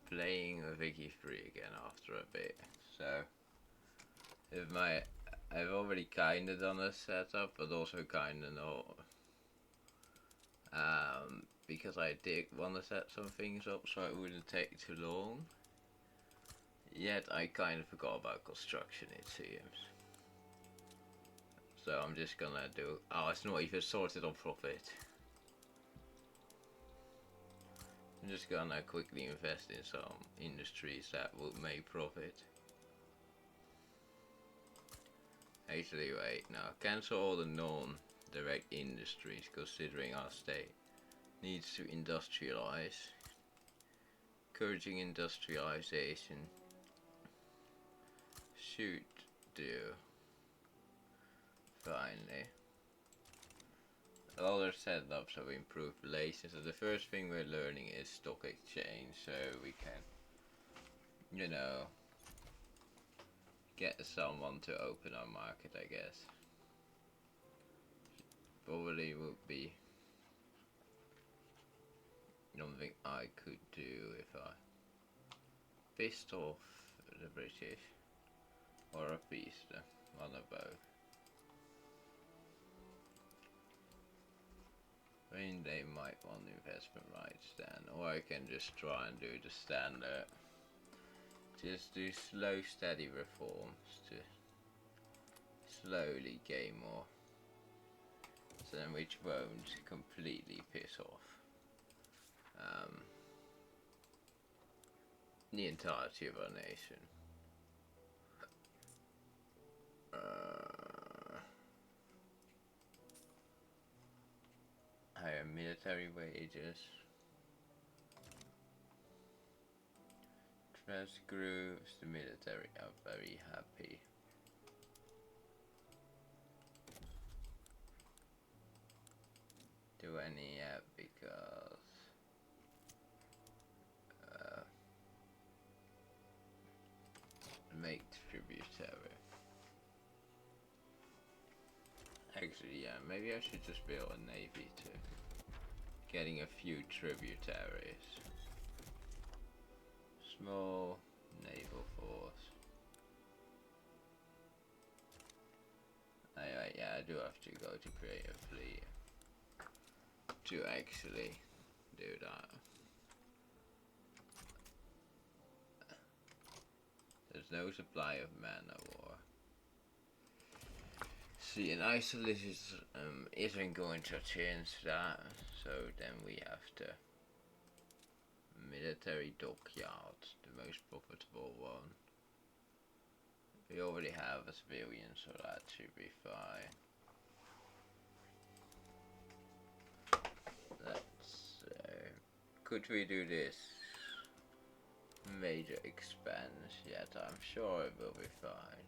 playing Wiki 3 again after a bit. So, if I've already kinda done a setup, but also kinda not. Because I did want to set some things up so it wouldn't take too long. Yet I kind of forgot about construction, it seems. So I'm just gonna do. Oh, it's not even sorted on profit. I'm just gonna quickly invest in some industries that will make profit. Actually, wait, now cancel all the non-direct industries considering our state needs to industrialize. Encouraging industrialization should do. Finally. Other setups have improved relations. So the first thing we're learning is stock exchange, so we can, you know, get someone to open our market, I guess. Probably would be something I could do if I pissed off the British or appeased them, one of both. I mean, they might want investment rights then, or I can just try and do the standard. Just do slow, steady reforms to slowly gain more, so then which won't completely piss off the entirety of our nation. Higher military wages. Trust groups, the military are very happy. Do any yet because make tributary. Actually, yeah, maybe I should just build a navy too. Getting a few tributaries. Small naval force. Anyway, yeah, I do have to go to create a fleet to actually do that. There's no supply of man of war. See, an isolation isn't going to change that, so then we have to military dockyard, the most profitable one. We already have a civilian, so that should be fine. Let's could we do this major expense? Yet I'm sure it will be fine.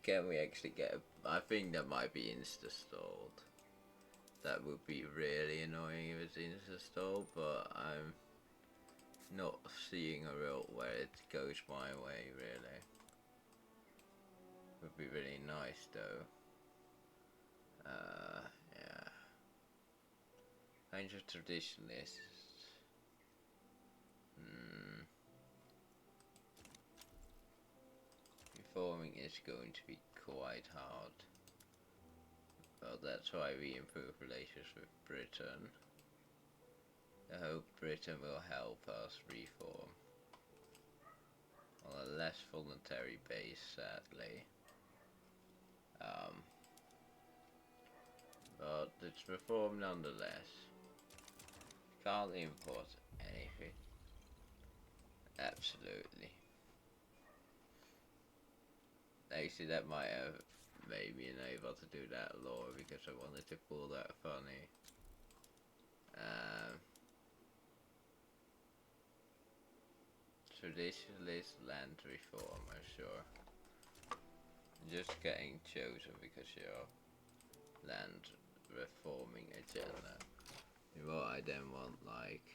Can we actually get I think that might be insta-stalled. That would be really annoying if it's insta-stalled, but I'm not seeing a real where it goes my way, really. Would be really nice though. Yeah. Range of traditionalists. Reforming is going to be quite hard. Well, that's why we improve relations with Britain. I hope Britain will help us reform. On a less voluntary base, sadly. But it's reform nonetheless. Can't import anything. Absolutely. Actually, that might have made me unable to do that law because I wanted to pull that funny. Traditionalist land reformer, sure. Just getting chosen because your land reforming agenda. Well, I then want like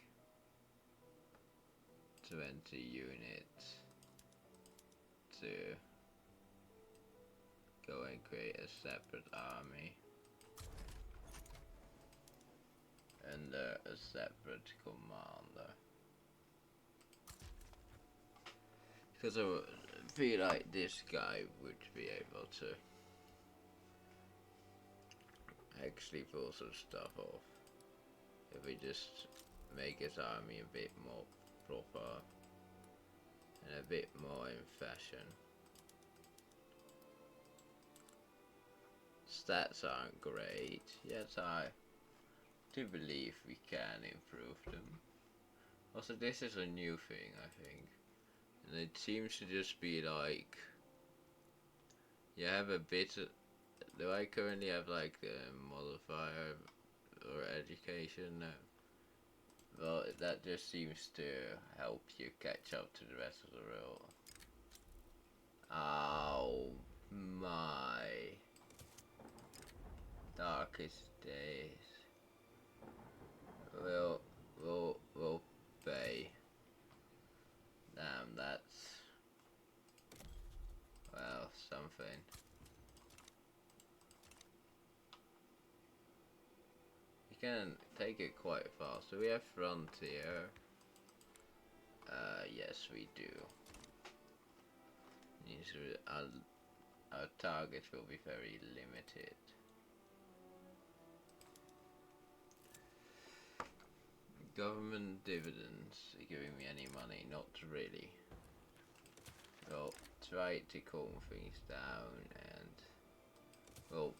20 units to go and create a separate army and a separate commander. Because I feel like this guy would be able to actually pull some stuff off if we just make his army a bit more proper and a bit more in fashion. Stats aren't great, yet I do believe we can improve them. Also, this is a new thing, I think, and it seems to just be like you have a bit of, do I currently have like the modifier or education? No. Well, that just seems to help you catch up to the rest of the world. Oh my darkest days. We'll pay. Damn, that's, well, something. You can take it quite fast. Do we have frontier? Yes we do. Means our target will be very limited. Government dividends are giving me any money? Not really. We'll try to calm things down and we'll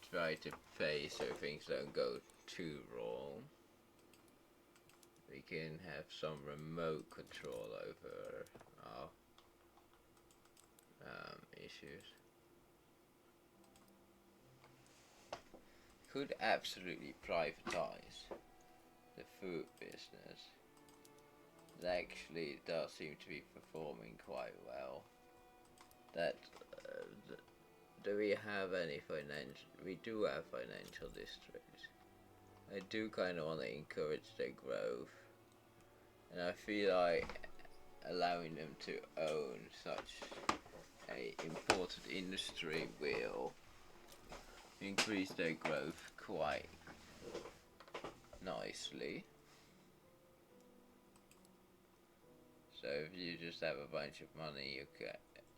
try to pay so things don't go too wrong. We can have some remote control over our issues. Could absolutely privatize the food business. It actually does seem to be performing quite well. That do we have any financial? We do have financial districts. I do kind of want to encourage their growth, and I feel like allowing them to own such a important industry will increase their growth quite nicely. So if you just have a bunch of money,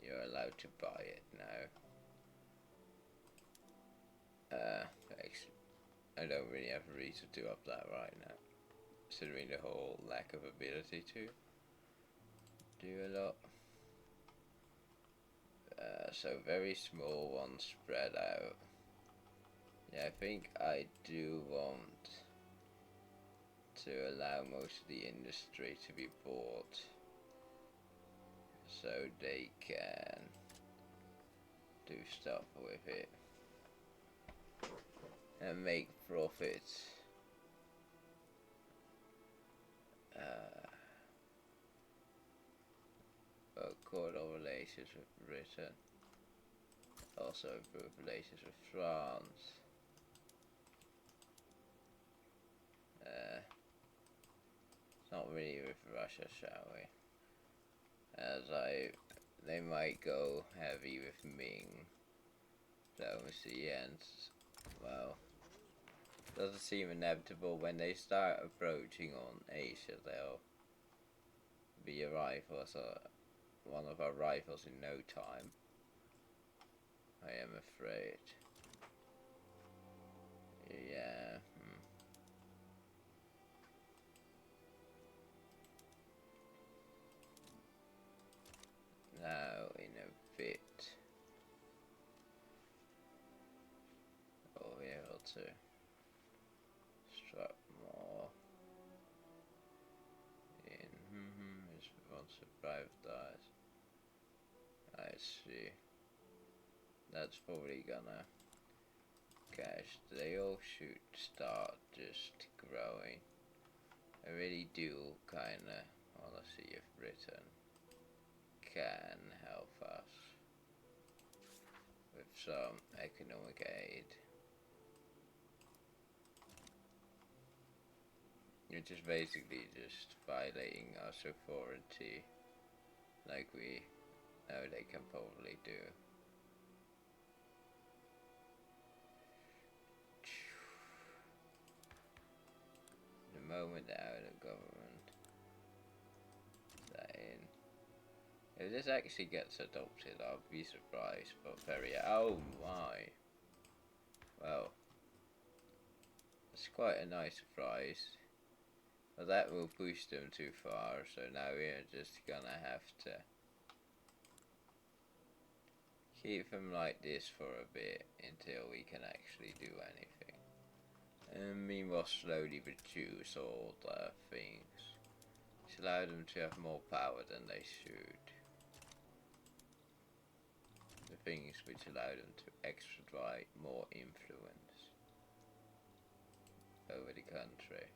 you're allowed to buy it now. Actually, I don't really have a reason to up that right now, considering the whole lack of ability to do a lot. So very small ones spread out. Yeah, I think I do want to allow most of the industry to be bought so they can do stuff with it and make profits. Cordial relations with Britain, also improve relations with France. Not really with Russia, shall we? They might go heavy with Ming diplomacy, and well, doesn't seem inevitable when they start approaching on Asia. They'll be a rival, one of our rivals in no time. I am afraid. Yeah. Now in a bit we'll be able to strap more in. This wants to privatize. I see. That's probably gonna cash. They all should start just growing. I really do kinda wanna see if Britain can help us with some economic aid. Which is basically just violating our sovereignty, like we know they can probably do. The moment they're out of government, that in. If this actually gets adopted, I'll be surprised, but very. Oh my. Well, it's quite a nice surprise. But that will push them too far, so now we're just gonna have to keep them like this for a bit until we can actually do anything. And meanwhile slowly reduce all the things. To allow them to have more power than they should. The things which allow them to extradite more influence over the country.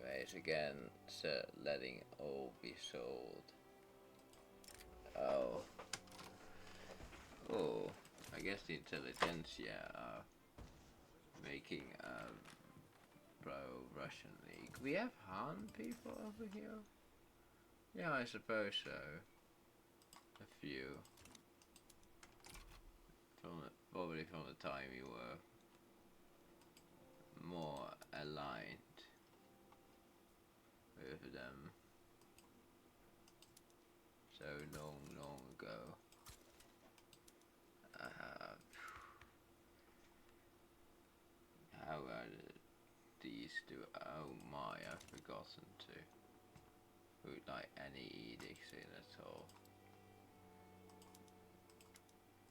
Anyways, again, so letting all be sold. Oh. Oh, I guess the intelligentsia are making a pro-Russian league. We have Han people over here? Yeah, I suppose so. A few. Probably from the time we were more aligned with them. So long ago. How are these two? Oh my, I've forgotten to put like any edicts in at all.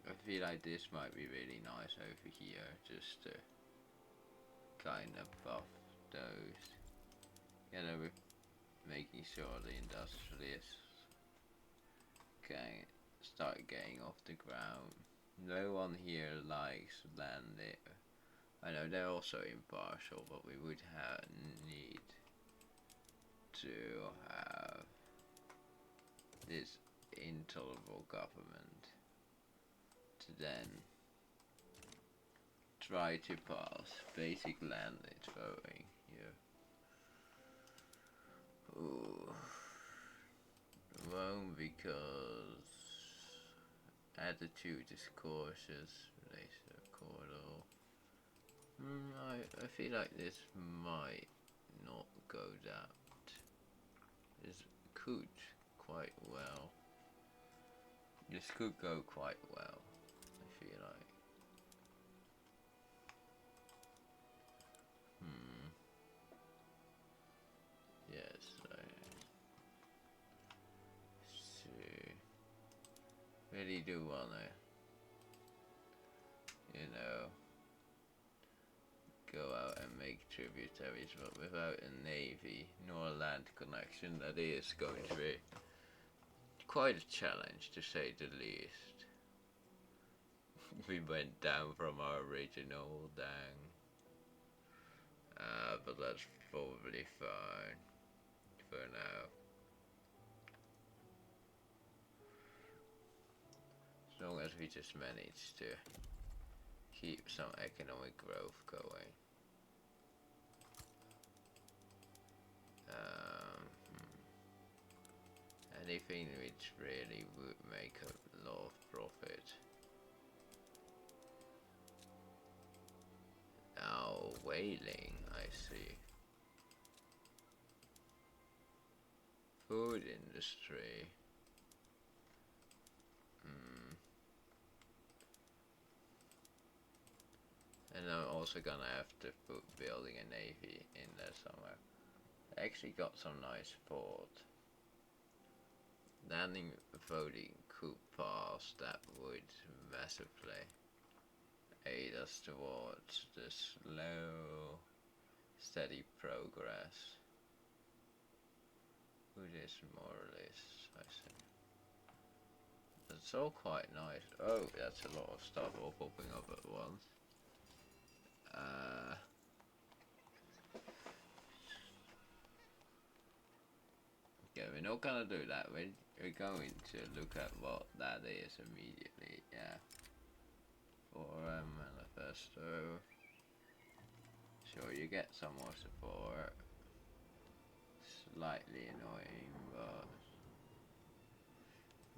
I feel like this might be really nice over here, just to kind of buff those. You know, with making sure the industrialists can start getting off the ground. No one here likes land. I know they're also impartial, but we would need to have this intolerable government to then try to pass basic landage voting here. Ooh. Won't, because attitude is cautious, relation cordial. I feel like this might not go that. This could quite well. This could go quite well, I feel like. Yes, I see. Really do wanna, go out and make tributaries, but without a navy nor a land connection, that is going to be quite a challenge, to say the least. We went down from our original dang. But that's probably fine for now. As long as we just manage to keep some economic growth going. Anything which really would make a lot of profit. Now, whaling, I see. Food industry. And I'm also gonna have to put building a navy in there somewhere. I actually got some nice port. Landing voting could pass, that would massively aid us towards the slow, steady progress. Who is moralist, I see. It's all quite nice. Oh, that's a lot of stuff all popping up at once. Yeah, we're not gonna do that. We're going to look at what that is immediately. Yeah. For manifesto. Sure, you get some more support. Slightly annoying, but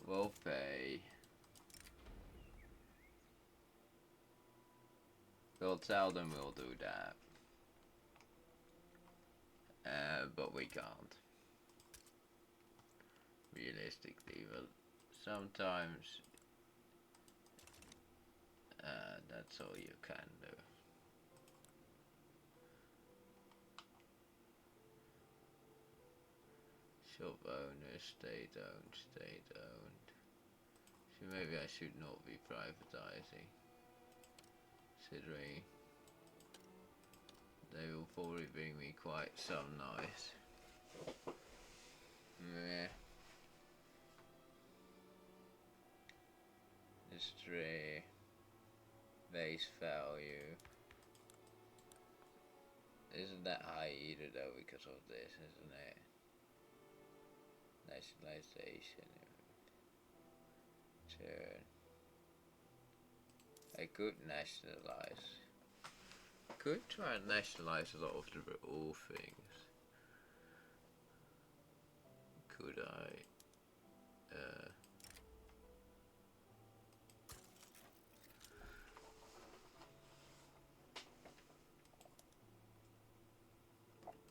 we'll pay. We'll tell them we'll do that. But we can't. realistically, but sometimes that's all you can do. Shop owners, state owned, state owned. So maybe I should not be privatizing, considering they will probably bring me quite some nice. Meh. History. Base value. Isn't that high either though because of this, isn't it? Nationalization. Turn. I could nationalize. Could try and nationalize a lot of the all things. Could I?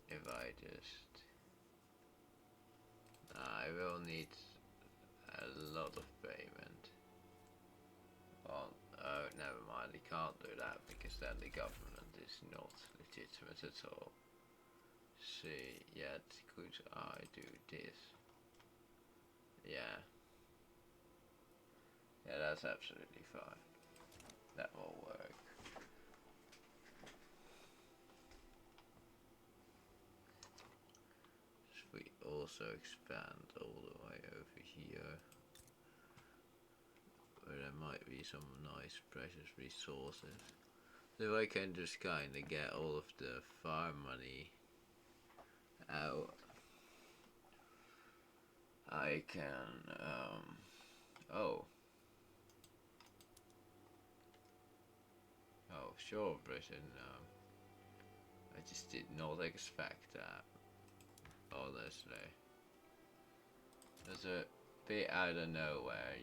If I just... I will need a lot of payment. Well, oh, never mind, I can't do that because then the government is not legitimate at all. See, yet could I do this? Yeah. Yeah, that's absolutely fine. That will work. We also expand all the way over here, where there might be some nice precious resources. So I can just kinda get all of the farm money out, I can, oh, sure, Britain, I just did not expect that, honestly. There's a bit out of nowhere,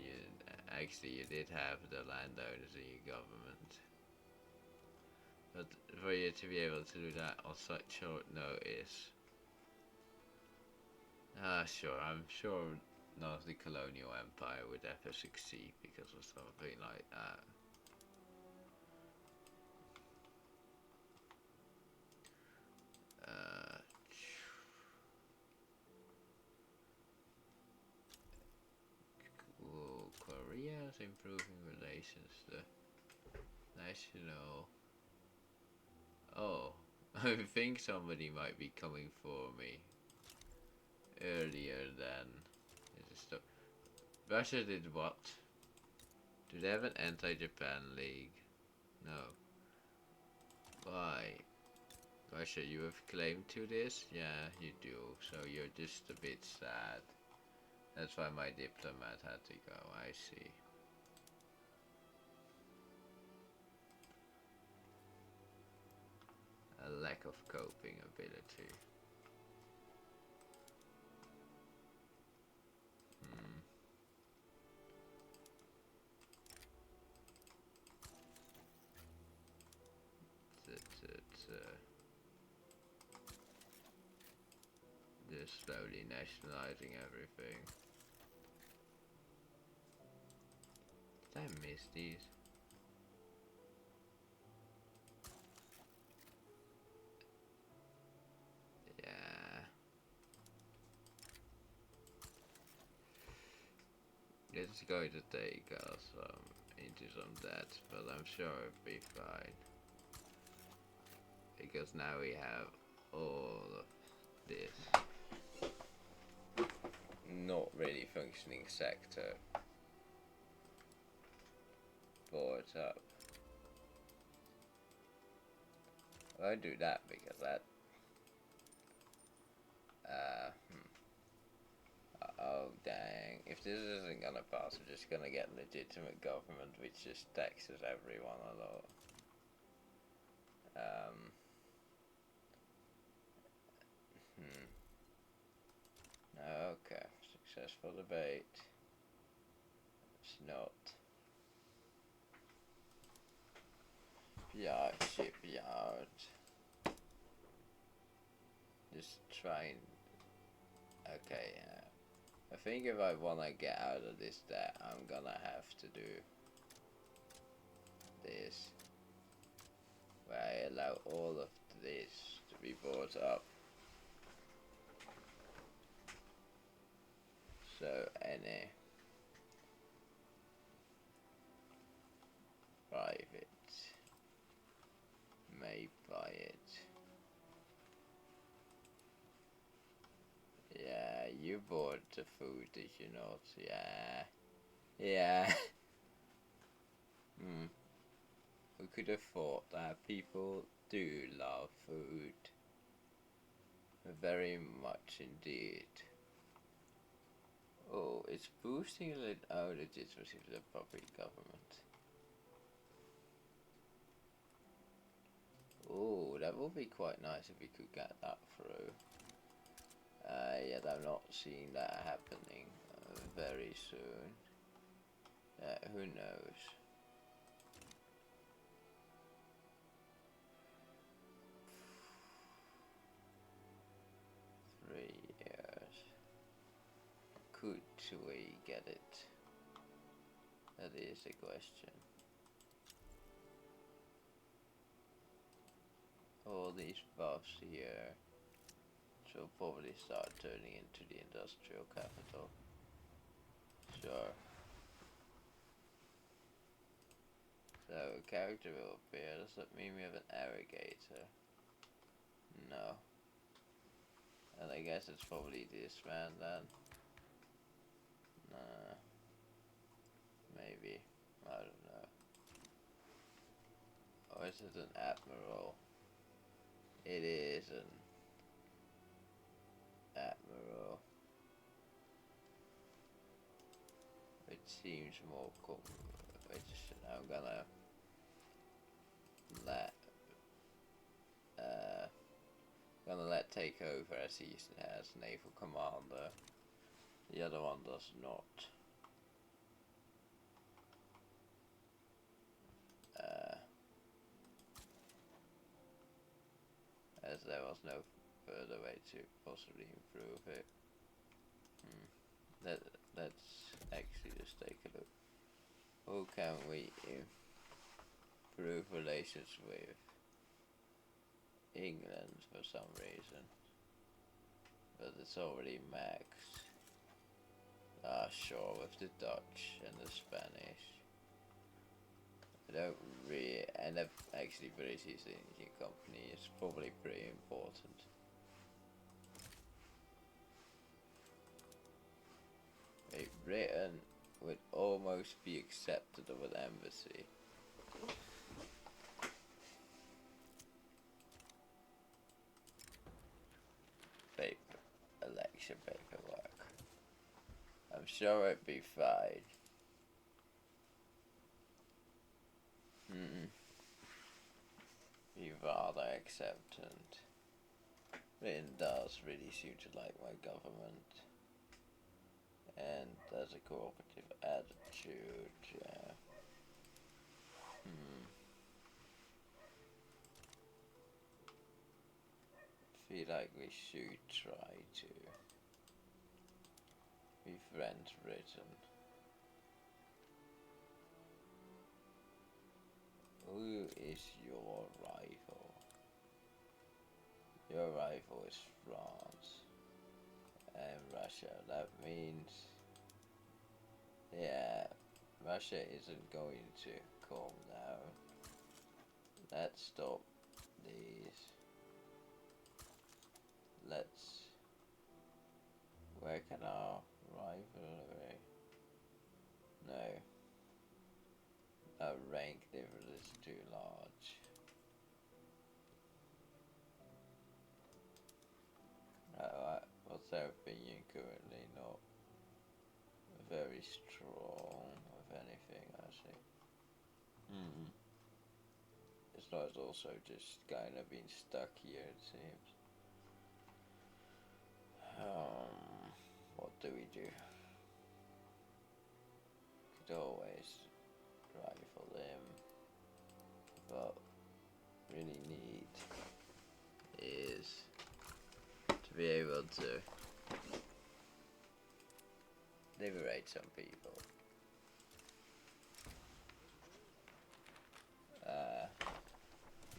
you did have the landowners in your government. But for you to be able to do that on such short notice, sure, I'm sure none of the colonial empire would ever succeed because of something like that. Cool. Korea is improving relations. The national. Oh, I think somebody might be coming for me earlier than. Russia did what? Do they have an anti-Japan league? No. Why? Russia, you have claim to this? Yeah, you do. So you're just a bit sad. That's why my diplomat had to go, I see. A lack of coping ability. Just slowly nationalizing everything. Did I miss these? Yeah. It's going to take us into some debt, but I'm sure it'll be fine. Because now we have all of this not really functioning sector brought up. I won't do that because that oh dang, if this isn't gonna pass, we're just gonna get legitimate government which just taxes everyone a lot. Okay, successful debate. It's not. Yard, shipyard. Just trying. Okay, I think if I want to get out of this debt, I'm gonna have to do this, where I allow all of this to be bought up. So any private may buy it. Yeah, you bought the food, did you not? Yeah. Yeah. Who could have thought that people do love food? Very much indeed. Oh, it's boosting our legitimacy for the public government. Oh, that would be quite nice if we could get that through. Yet I'm not seeing that happening very soon. Who knows? Could we get it? That is the question. All these buffs here will probably start turning into the industrial capital. Sure. So, character will appear. Does that mean we have an irrigator? No. And I guess it's probably this man then. Nah. Maybe. I don't know. Or is it an admiral? It is an admiral. It seems more which I'm gonna let take over as he has naval commander. The other one does not. As there was no further way to possibly improve it. Let's actually just take a look. Who can we improve relations with? England for some reason. But it's already maxed. Sure, with the Dutch and the Spanish. I don't really end up actually British East India Company is probably pretty important. Britain would almost be accepted of an embassy. Election paperwork. I'm sure it'd be fine. Be rather acceptant. Britain does really seem to like my government. And there's a cooperative attitude, yeah. Feel like we should try to befriend Britain. Who is your rival? Your rival is France and Russia. That means, yeah, Russia isn't going to calm down. Let's stop these. Where can our rivalry? No. Our rank difference is too large. What's their opinion currently? Not very strong with anything, actually. It's not also just kind of being stuck here, it seems. What do we do? Could always rifle them, but really need is to be able to liberate some people.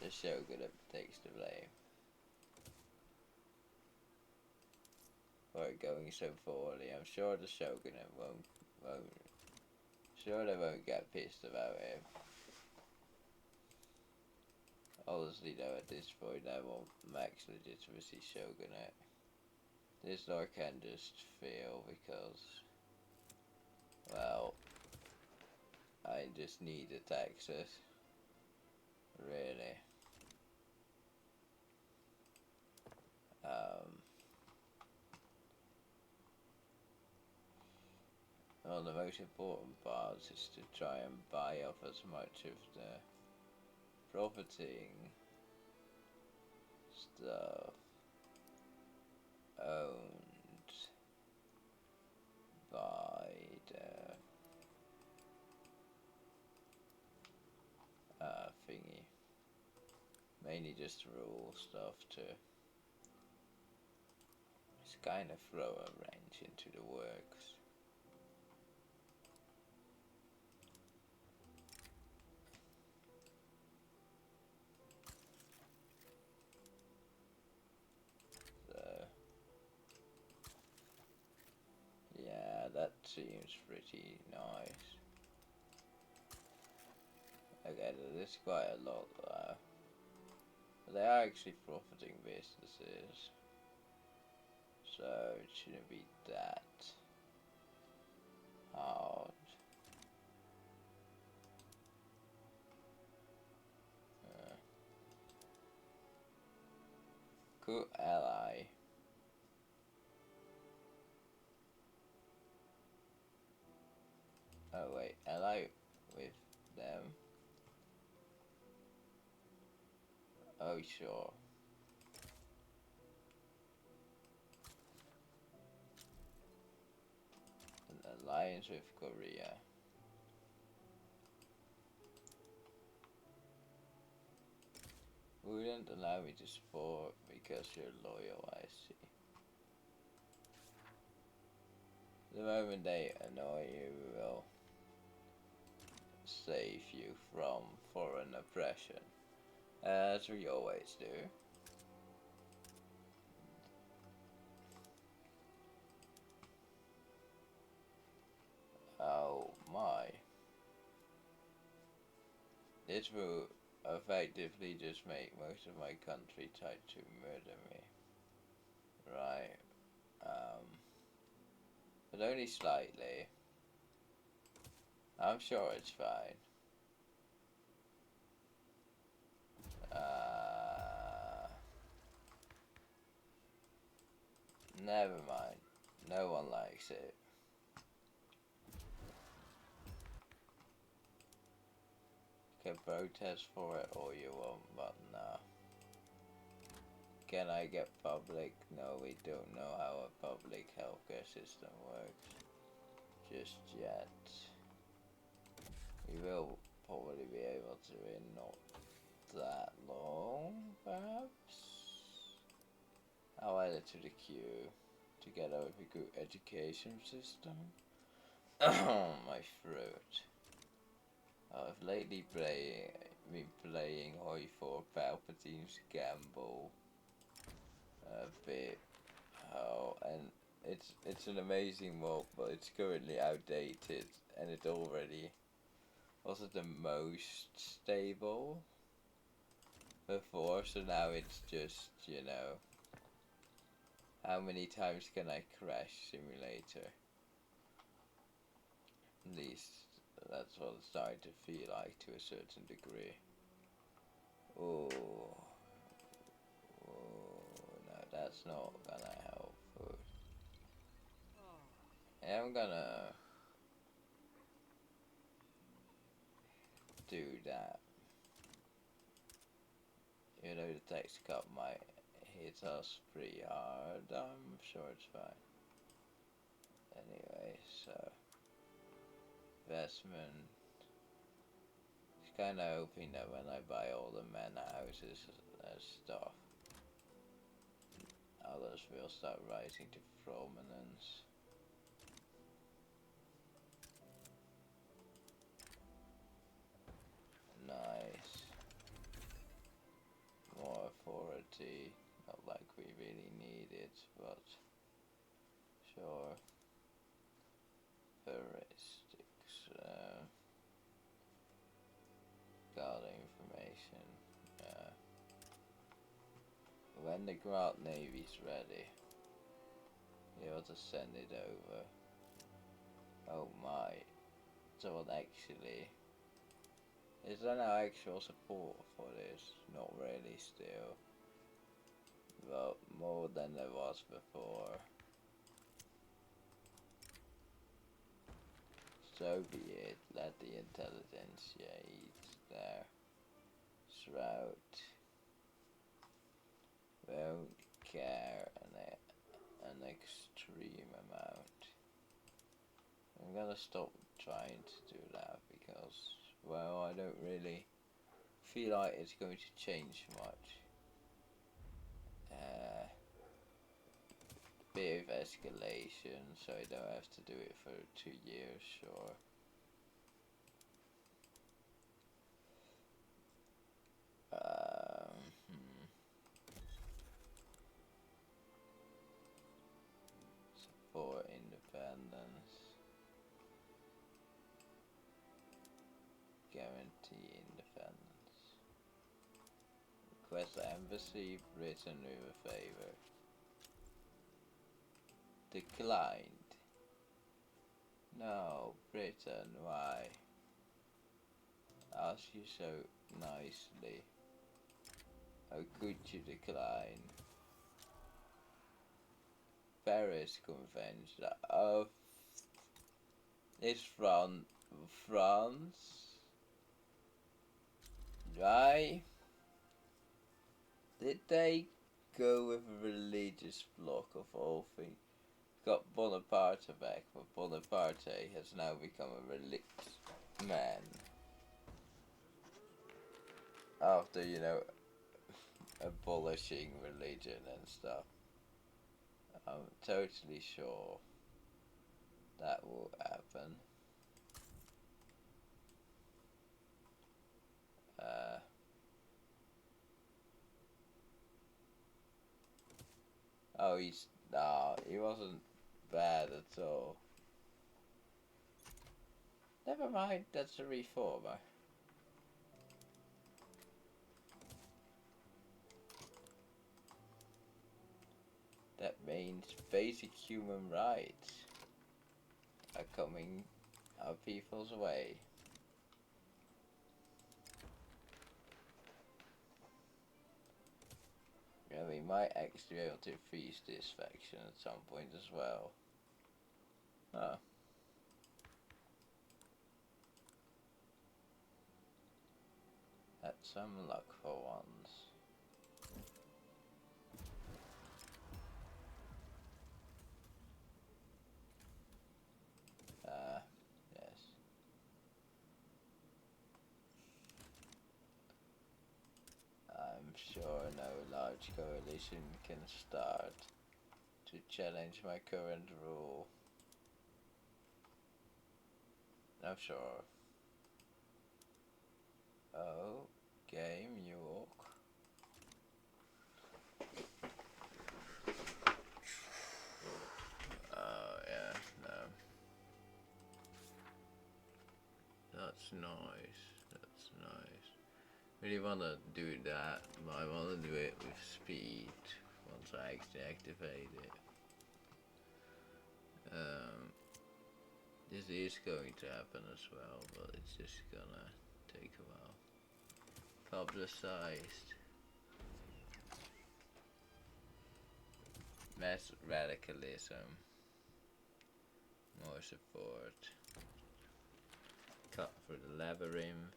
The shogunate takes the blame for it going so poorly. I'm sure the shogunate won't. Sure they won't get pissed about him. Honestly though, at this point I want max legitimacy shogunate. This I can just feel because, well, I just need a Texas. Really. One of the most important parts is to try and buy up as much of the profiting stuff owned by the thingy. Mainly just rule stuff to just kind of throw a wrench into the works. Yeah, that seems pretty nice. Okay, there's quite a lot there. But they are actually profiting businesses. So it shouldn't be that hard. Cool ally. Oh wait, ally with them? Oh sure. An alliance with Korea. Wouldn't allow me to support because you're loyal, I see. The moment they annoy you, we will save you from foreign oppression. As we always do. Oh my. This will effectively just make most of my country try to murder me. Right. But only slightly. I'm sure it's fine. Never mind. No one likes it. You can protest for it all you want, but nah. Can I get public? No, we don't know how a public healthcare system works. Just yet. We will probably be able to in not that long, perhaps. I'll add it to the queue together with a good education system. My throat. I've lately been playing Hoi 4 Palpatine's Gamble a bit. Oh, and it's an amazing mod, but it's currently outdated, and it already wasn't the most stable before, so now it's just, you know, how many times can I crash simulator? At least that's what it's starting to feel like to a certain degree. Oh, no, that's not gonna help. I'm gonna do that. You know, the tax cut might hit us pretty hard. I'm sure it's fine. Anyway, so investment. Just kind of hoping that when I buy all the manor houses and stuff, others will start rising to prominence. but sure. Heuristics. Got information. When the Grand Navy's ready, you ought to send it over. Oh my. Someone actually. Is there no actual support for this? Not really still. But more than there was before. So be it. Let the intelligence eat there. Shroud. Won't care an extreme amount. I'm gonna stop trying to do that because, well, I don't really feel like it's going to change much. Bit of escalation, so I don't have to do it for 2 years, sure. Support independence. Guarantee independence. Request embassy, Britain with a favor. Declined. No, Britain, why? Ask you so nicely. How could you decline? Paris Convention. Oh, it's from France? Why? Did they go with a religious bloc of all things? Got Bonaparte back, but Bonaparte has now become a religious man. After, you know, abolishing religion and stuff. I'm totally sure that will happen. Oh, he wasn't bad at all. Never mind, that's a reformer. That means basic human rights are coming our people's way. Yeah, we might actually be able to freeze this faction at some point as well. Huh. Had some luck for once. Yes. I'm sure no large coalition can start to challenge my current rule. I'm sure. Okay, New York. Oh, yeah, no. That's nice. That's nice. Really wanna do that, but I wanna do it with speed once I actually activate it. This is going to happen as well, but it's just gonna take a while. Publicized. Mass radicalism. More support. Cut for the labyrinth.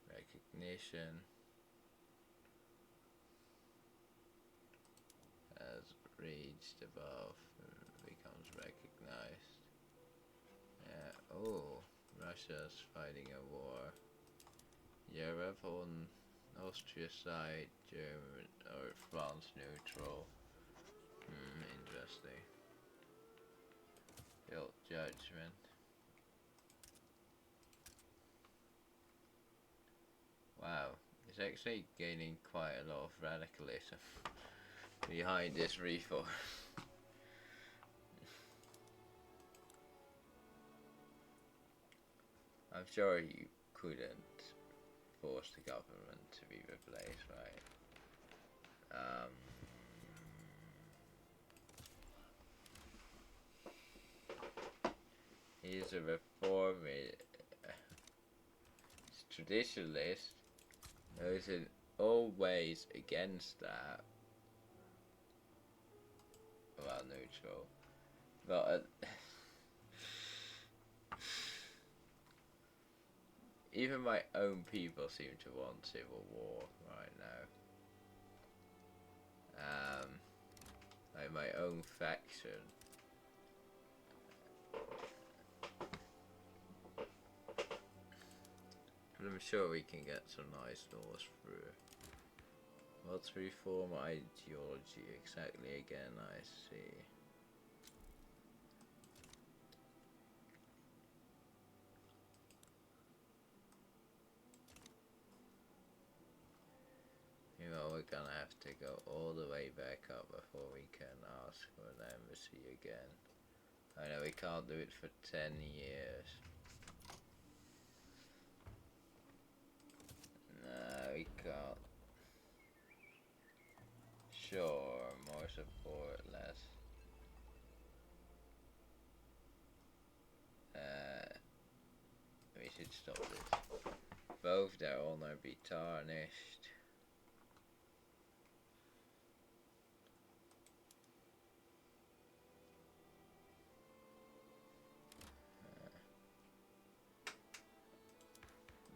Recognition. Has reached above, becomes recognized. Oh, Russia's fighting a war. Europe on Austria side, German or France neutral. Interesting. Guilt judgment. Wow, is It's actually gaining quite a lot of radicalism behind this reform. I'm sure you couldn't force the government to be replaced, right? He's a reformist, traditionalist, who's in all ways against that. Well, neutral. But even my own people seem to want civil war right now. Like my own faction. But I'm sure we can get some nice laws through. What's reform ideology exactly again? I see. You know, we're gonna have to go all the way back up before we can ask for an embassy again. I know we can't do it for 10 years. No, we can't. Sure, more support, less. We should stop this. Both their honor be tarnished.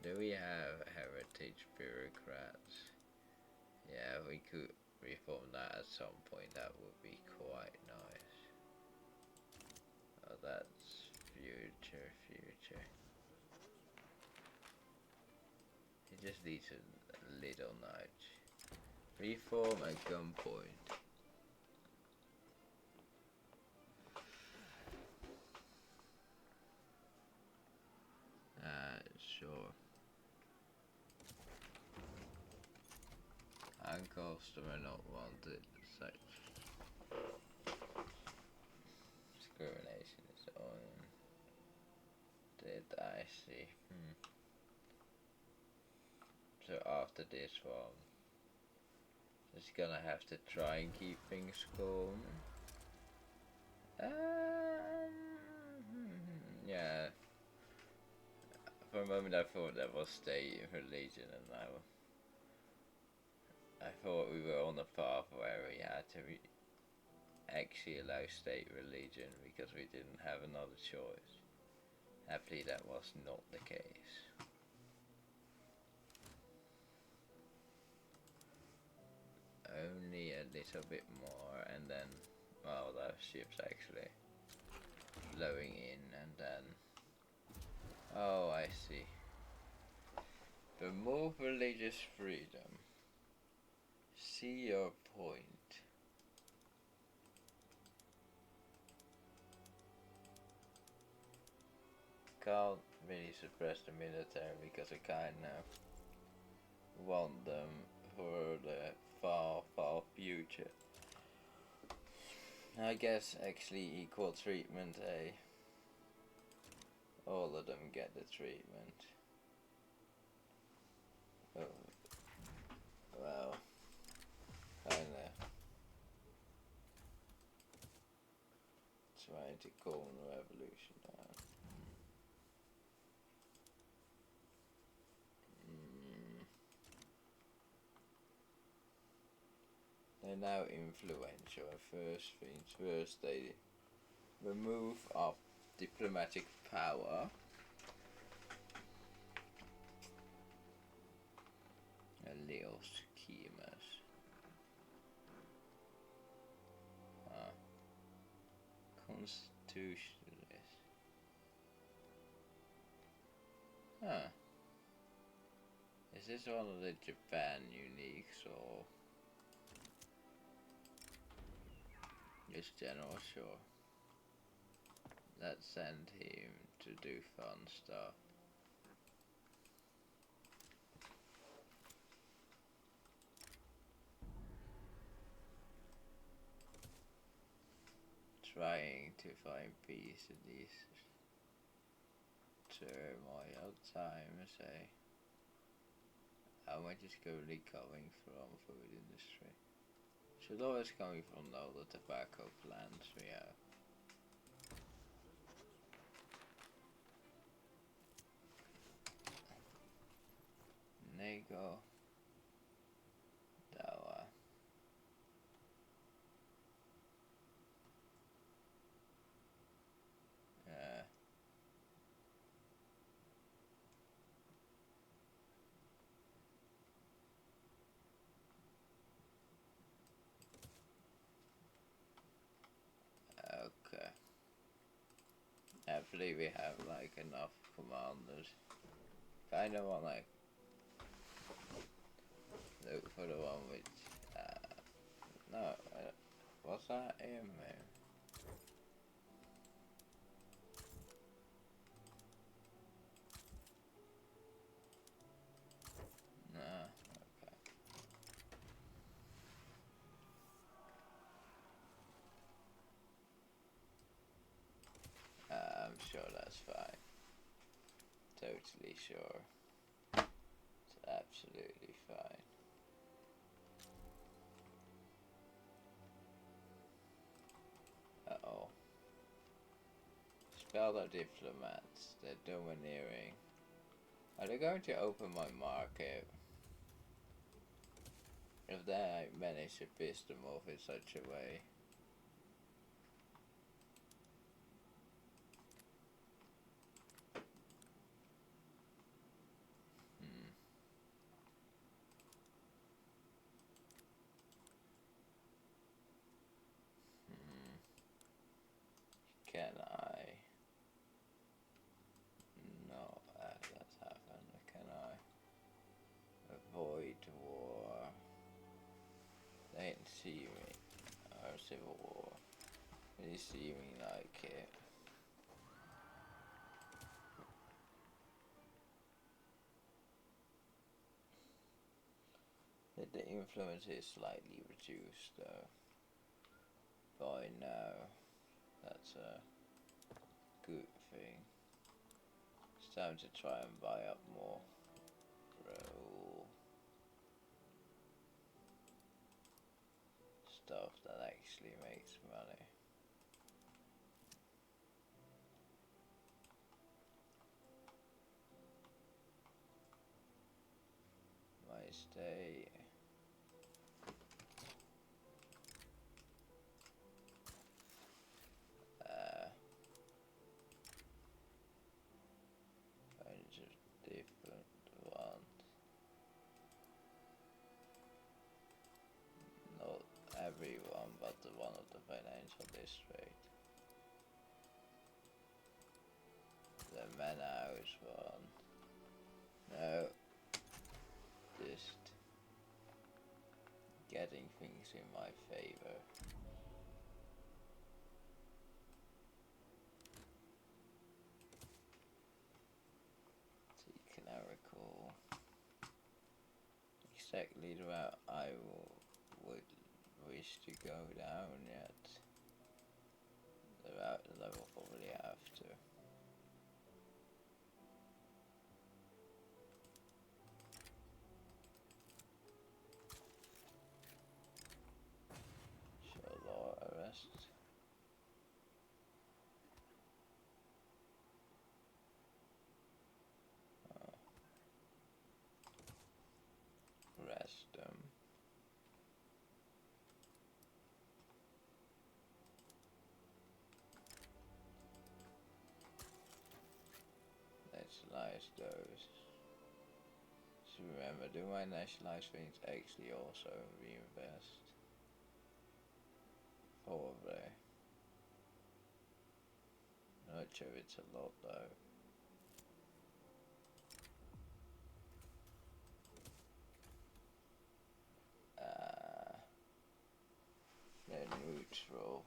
Do we have heritage bureaucrats? Yeah, we could reform that at some point. That would be quite nice. Oh, that's future. It just needs a little nudge. Reform at gunpoint. Sure. Customer not wanted. Such discrimination is on. Did I see? So after this one, just gonna have to try and keep things calm. Yeah. For a moment I thought that was state religion, and I thought we were on a path where we had to actually allow state religion because we didn't have another choice. Happily that was not the case. Only a little bit more, and then, well, the ship's actually flowing in, and then, oh, I see. Remove religious freedom. See your point. Can't really suppress the military because I kinda want them for the far future. I guess actually equal treatment, eh? All of them get the treatment. Oh, well, kinda trying to calm the revolution down. They're now influential. First things first, they remove our diplomatic power. A little schemers. Constitutionalist. Huh. Is this one of the Japan uniques or just general? Sure. Let's send him to do fun stuff. trying to find peace in these turmoil times, eh? How much is currently coming from food industry? Should always coming from all the tobacco plants we have. Nego. Dawa. Okay. Hopefully we have like enough commanders. Kinda want like look for the one which no, what's that aim there? No, okay. I'm sure that's fine. Totally sure. It's absolutely fine. Uh-oh. Spell the diplomats. They're domineering. Are they going to open my market? If they manage to piss them off in such a way. Can I? No, that's happened. Can I avoid war? They didn't see me. Or civil war. They see me like it. The influence is slightly reduced though. By now. That's a good thing. It's time to try and buy up more. Roll stuff that actually makes money. My stay. Bunch of different ones. Not everyone, but the one of the financial district. The man house one. No. Just getting things in my favor. Canonical. Exactly the route I would wish to go down yet. The route that I will probably have to. Show law arrest. Arrest them. Nationalize those. So remember, do my nationalized things actually also reinvest? Probably. Not sure it's a lot though. They're neutral.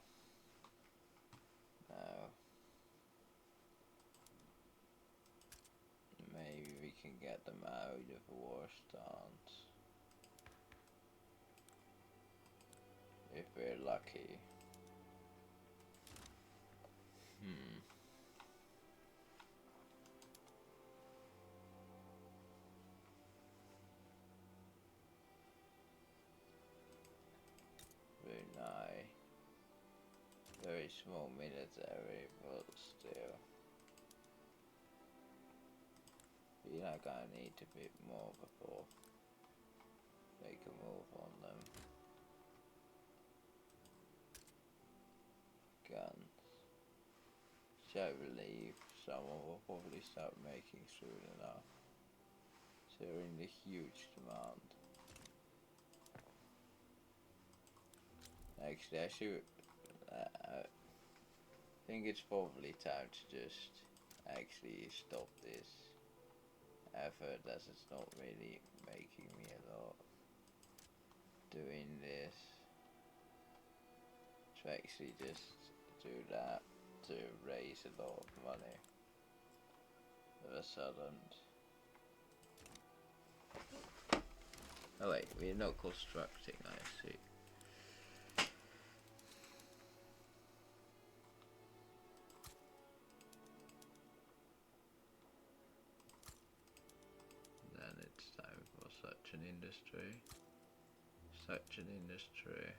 Now, maybe we can get them out of a war stance. If we're lucky. Hmm. Brunei. Very small military, but still. Feel like I need a bit more before make a move on them. Guns. Don't believe someone will probably start making soon enough. So they're in the huge demand. Actually, I should. I think it's probably time to just actually stop this effort, as it's not really making me a lot doing this. To actually just do that to raise a lot of money all of a sudden. Oh wait, we're not constructing, I see. Then it's time for such an industry. Such an industry.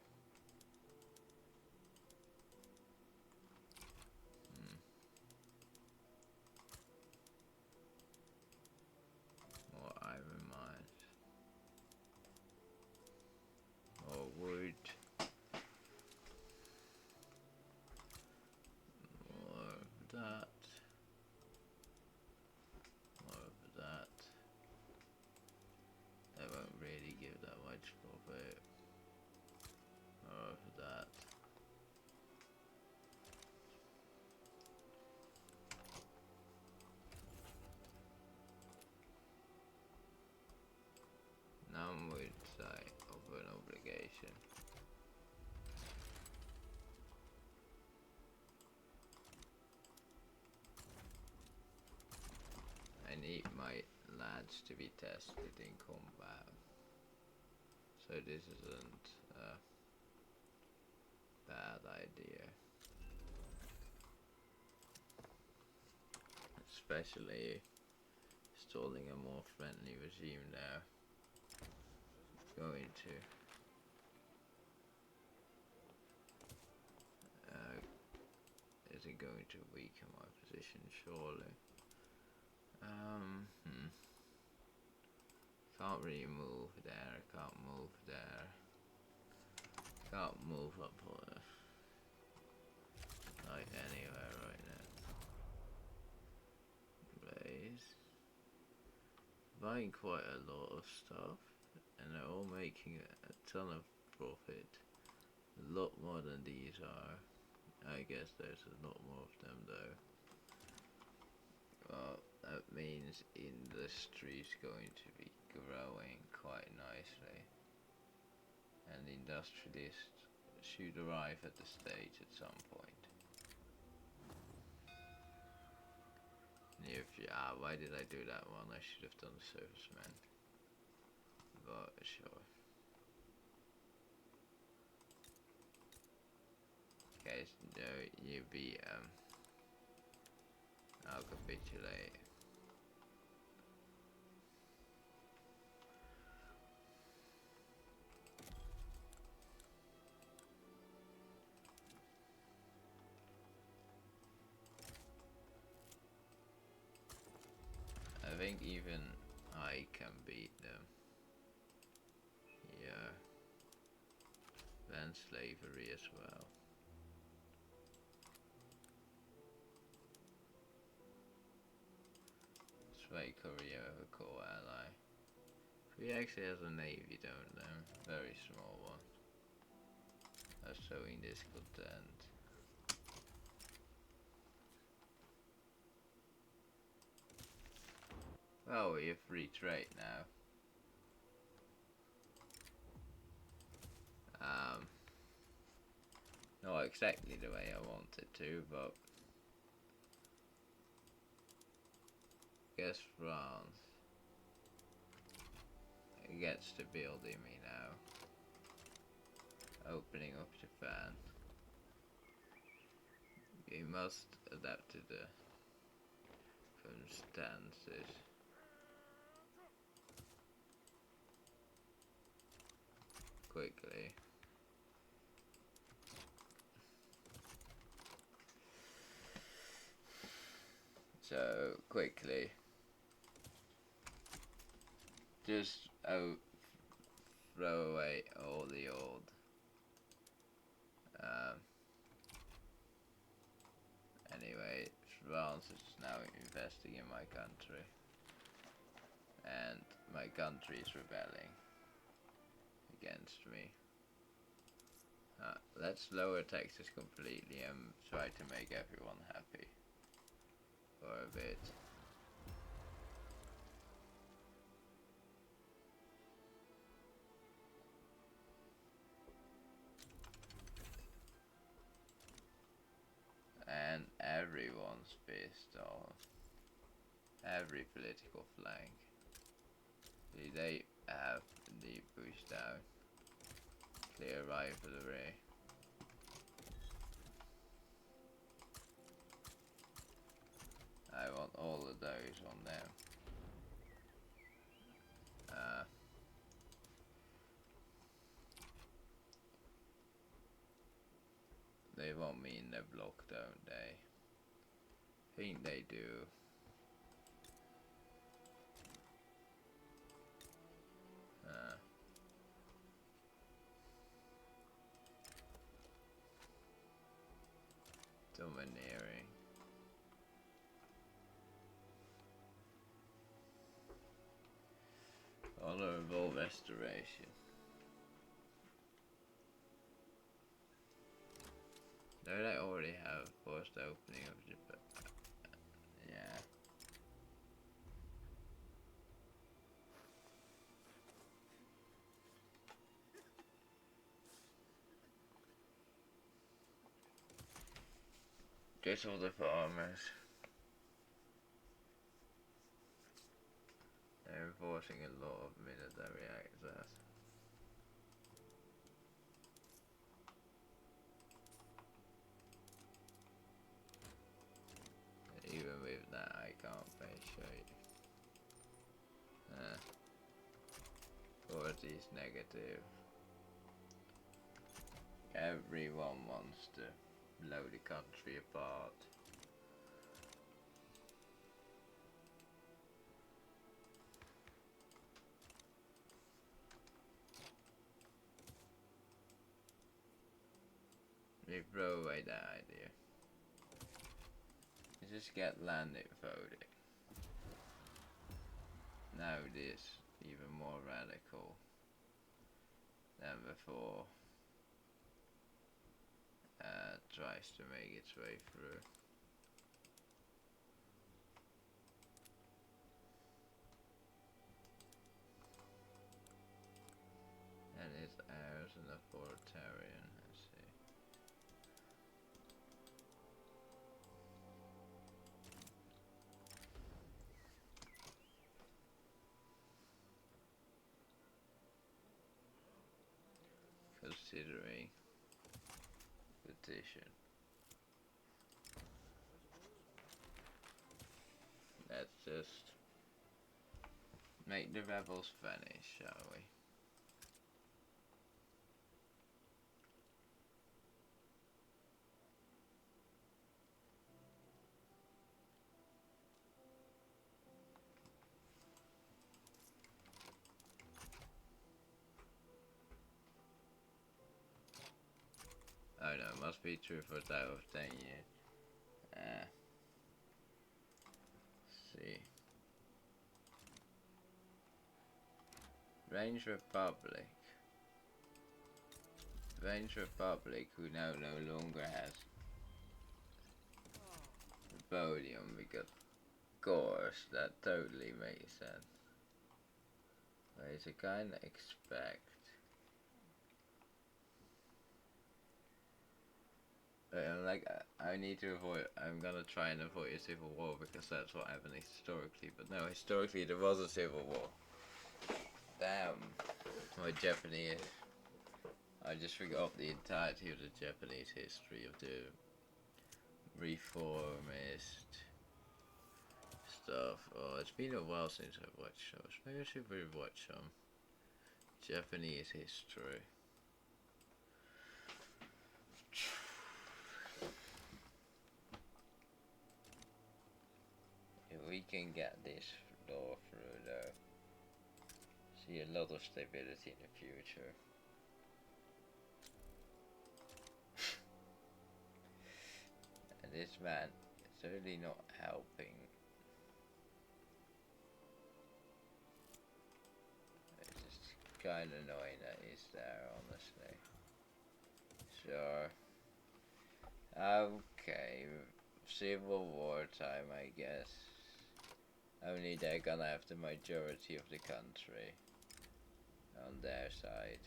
Or iron mines. Or wood. More of that. More of that. They won't really give that much profit. More of that. None would say of an obligation. I need my lads to be tested in combat. So this isn't a bad idea. Especially installing a more friendly regime now. Going to is it going to weaken my position? Surely. Can't really move there. Can't move there. Can't move up like anywhere right now. Blaze. Buying quite a lot of stuff, and they're all making a ton of profit. A lot more than these are. I guess there's a lot more of them though. Well, that means industry's going to be growing quite nicely. And industrialists should arrive at the stage at some point. Why did I do that one? I should have done the serviceman. But sure. Guys, no, you be I'll capitulate. I think even I can beat them. Yeah. Then slavery as well. Let's make Korea a core ally. We actually has a navy, don't we? Very small one. That's showing discontent. Well, we have free trade now. Not exactly the way I wanted to, but guess France gets to building me now. Opening up Japan. he must adapt to the circumstances. Quickly. So, quickly. Just throw away all the old anyway, France is now investing in my country, and my country is rebelling against me. Let's lower taxes completely and try to make everyone happy for a bit. And everyone's pissed off. Every political flank. They have the push down. Clear rivalry. I want all of those on them. They want me in their block, don't they? I think they do. Domineering. Honorable restoration. Don't I already have forced opening of Japan? Yeah. Just all the farmers. They're enforcing a law of military access. Even with that, I can't pay straight. 40 is negative. Everyone wants to blow the country apart. We throw away that idea. You just get land voting. Now this even more radical than before tries to make its way through. And its heirs an authoritarian, I see. Considering petition. Let's just make the rebels vanish, shall we? Oh no, must be true for a total of 10 years. See. Range Republic. Range Republic, who now no longer has Rebellion, because of course that totally makes sense. But it's a kinda expect. I need to avoid. I'm gonna try and avoid a civil war because that's what happened historically. But no, historically there was a civil war. Damn, my Japanese. I just forgot the entirety of the Japanese history of the reformist stuff. Oh, it's been a while since I've watched shows. Maybe I should rewatch some Japanese history. If we can get this law through though, see a lot of stability in the future. And this man is certainly not helping. It's just kind of annoying that he's there, honestly. Sure. Okay, Civil War time, I guess. Only they're gonna have the majority of the country on their side.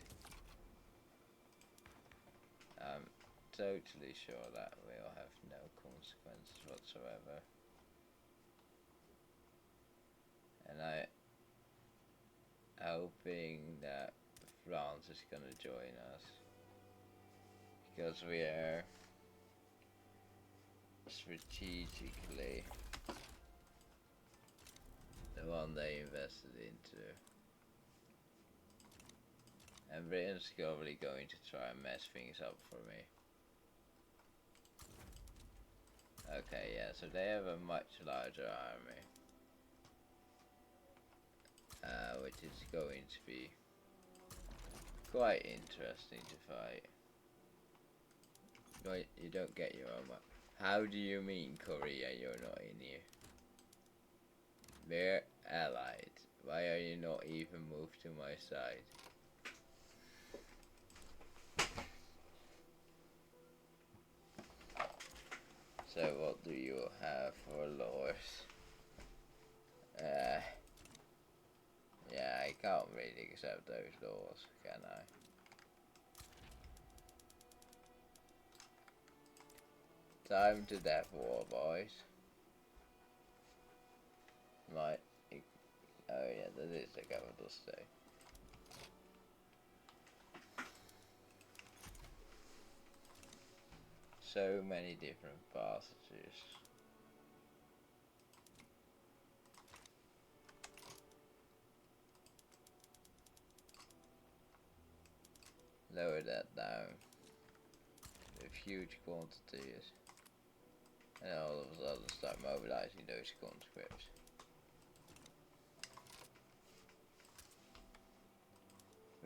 I'm totally sure that will have no consequences whatsoever. And I'm hoping that France is gonna join us. Because we are strategically the one they invested into. And Britain's probably going to try and mess things up for me. Okay, yeah, so they have a much larger army. Which is going to be quite interesting to fight. No, you don't get your own map. How do you mean Korea, you're not in here? We're allied. Why are you not even moved to my side? So what do you have for laws? Yeah, I can't really accept those laws, can I? Time to death war, boys. Right. Oh yeah, that is the capital state. So many different passages. Lower that down with huge quantities. And all of a sudden start mobilizing those conscripts.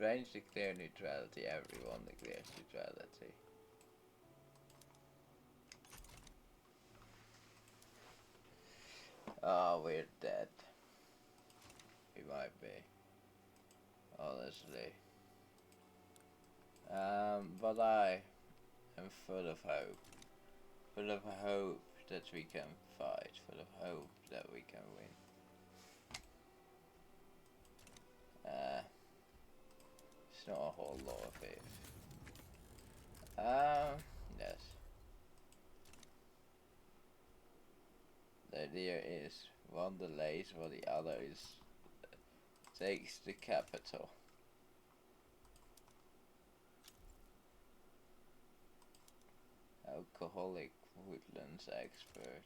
Range declare neutrality, everyone declares neutrality. Oh, we're dead. We might be. Honestly. But I am full of hope. Full of hope that we can fight. Full of hope that we can win. It's not a whole lot of it. Yes. The idea is one delays while the other is takes the capital. Alcoholic woodlands expert.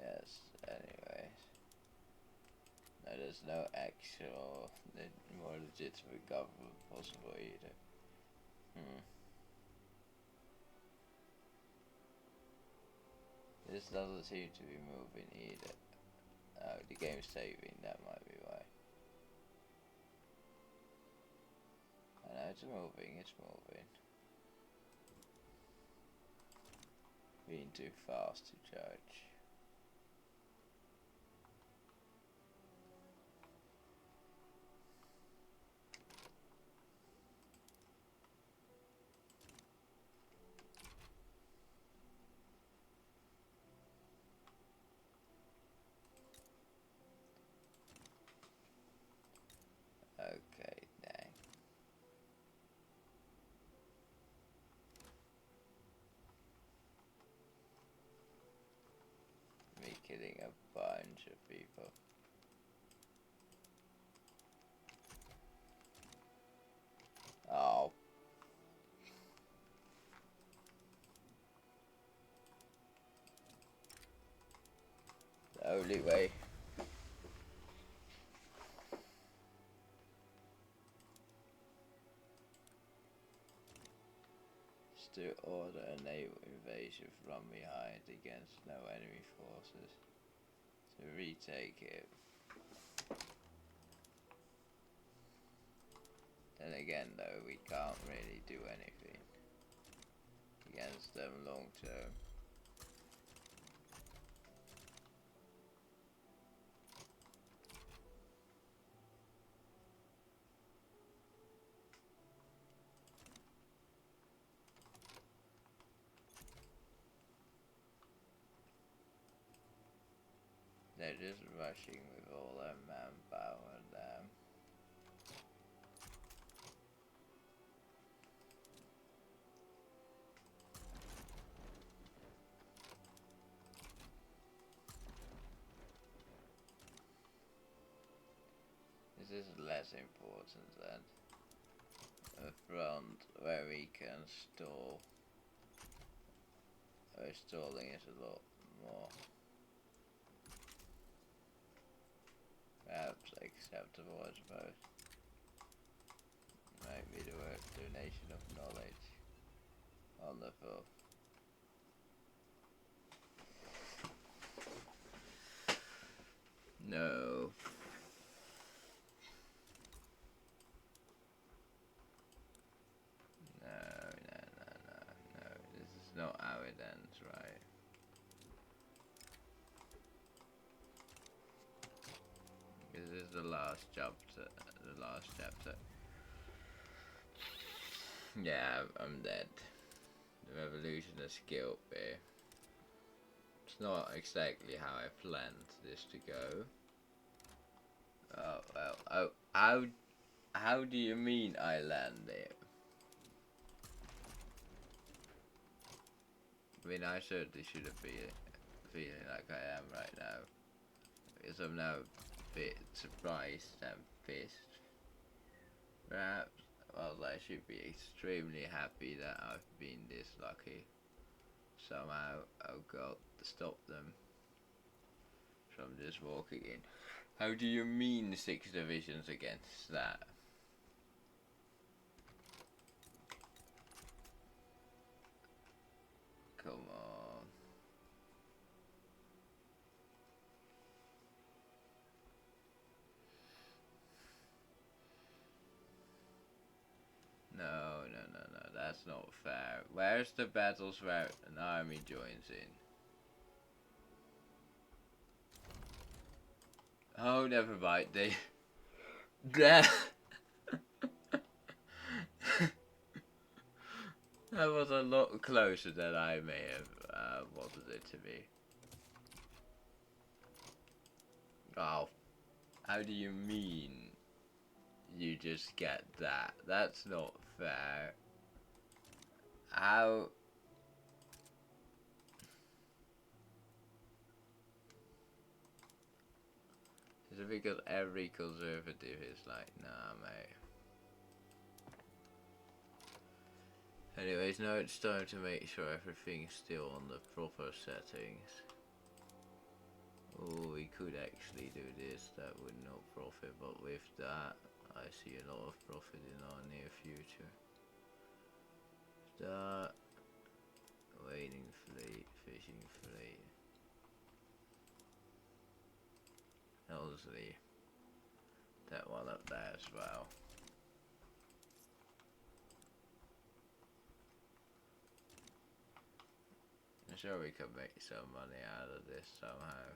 Yes, anyways. No, there's no actual, more legitimate government possible either. This doesn't seem to be moving either. Oh, the game's saving, that might be why. I know it's moving, it's moving. Being too fast to judge. Okay, dang. Me killing a bunch of people. only way. To order a naval invasion from behind against no enemy forces. To retake it. Then again though, we can't really do anything against them long term. They're just rushing with all their manpower down. This is less important than a front where we can stall. Stalling is a lot more perhaps acceptable, I suppose. Might be the word donation of knowledge on the fourth. No. No. This is not how it ends, right? This is the last chapter. Yeah, I'm dead. The revolution has killed me. It's not exactly how I planned this to go. Oh well. Oh, how do you mean I landed? I mean, I certainly shouldn't be feeling like I am right now, because I'm now a bit surprised and pissed. Perhaps, well, I should be extremely happy that I've been this lucky. Somehow, oh god, to stop them from just walking in. How do you mean 6 divisions against that? Come on. No, that's not fair. Where's the battles where an army joins in? Oh, never mind, they... That was a lot closer than I may have wanted it to be. Oh, how do you mean you just get that? That's not fair. How... Is it because every conservative is like, nah, mate. Anyways, now it's time to make sure everything's still on the proper settings. Oh, we could actually do this, that would not profit, but with that, I see a lot of profit in our near future. That, waiting fleet, fishing fleet. Obviously, that one up there as well. I'm sure we could make some money out of this somehow.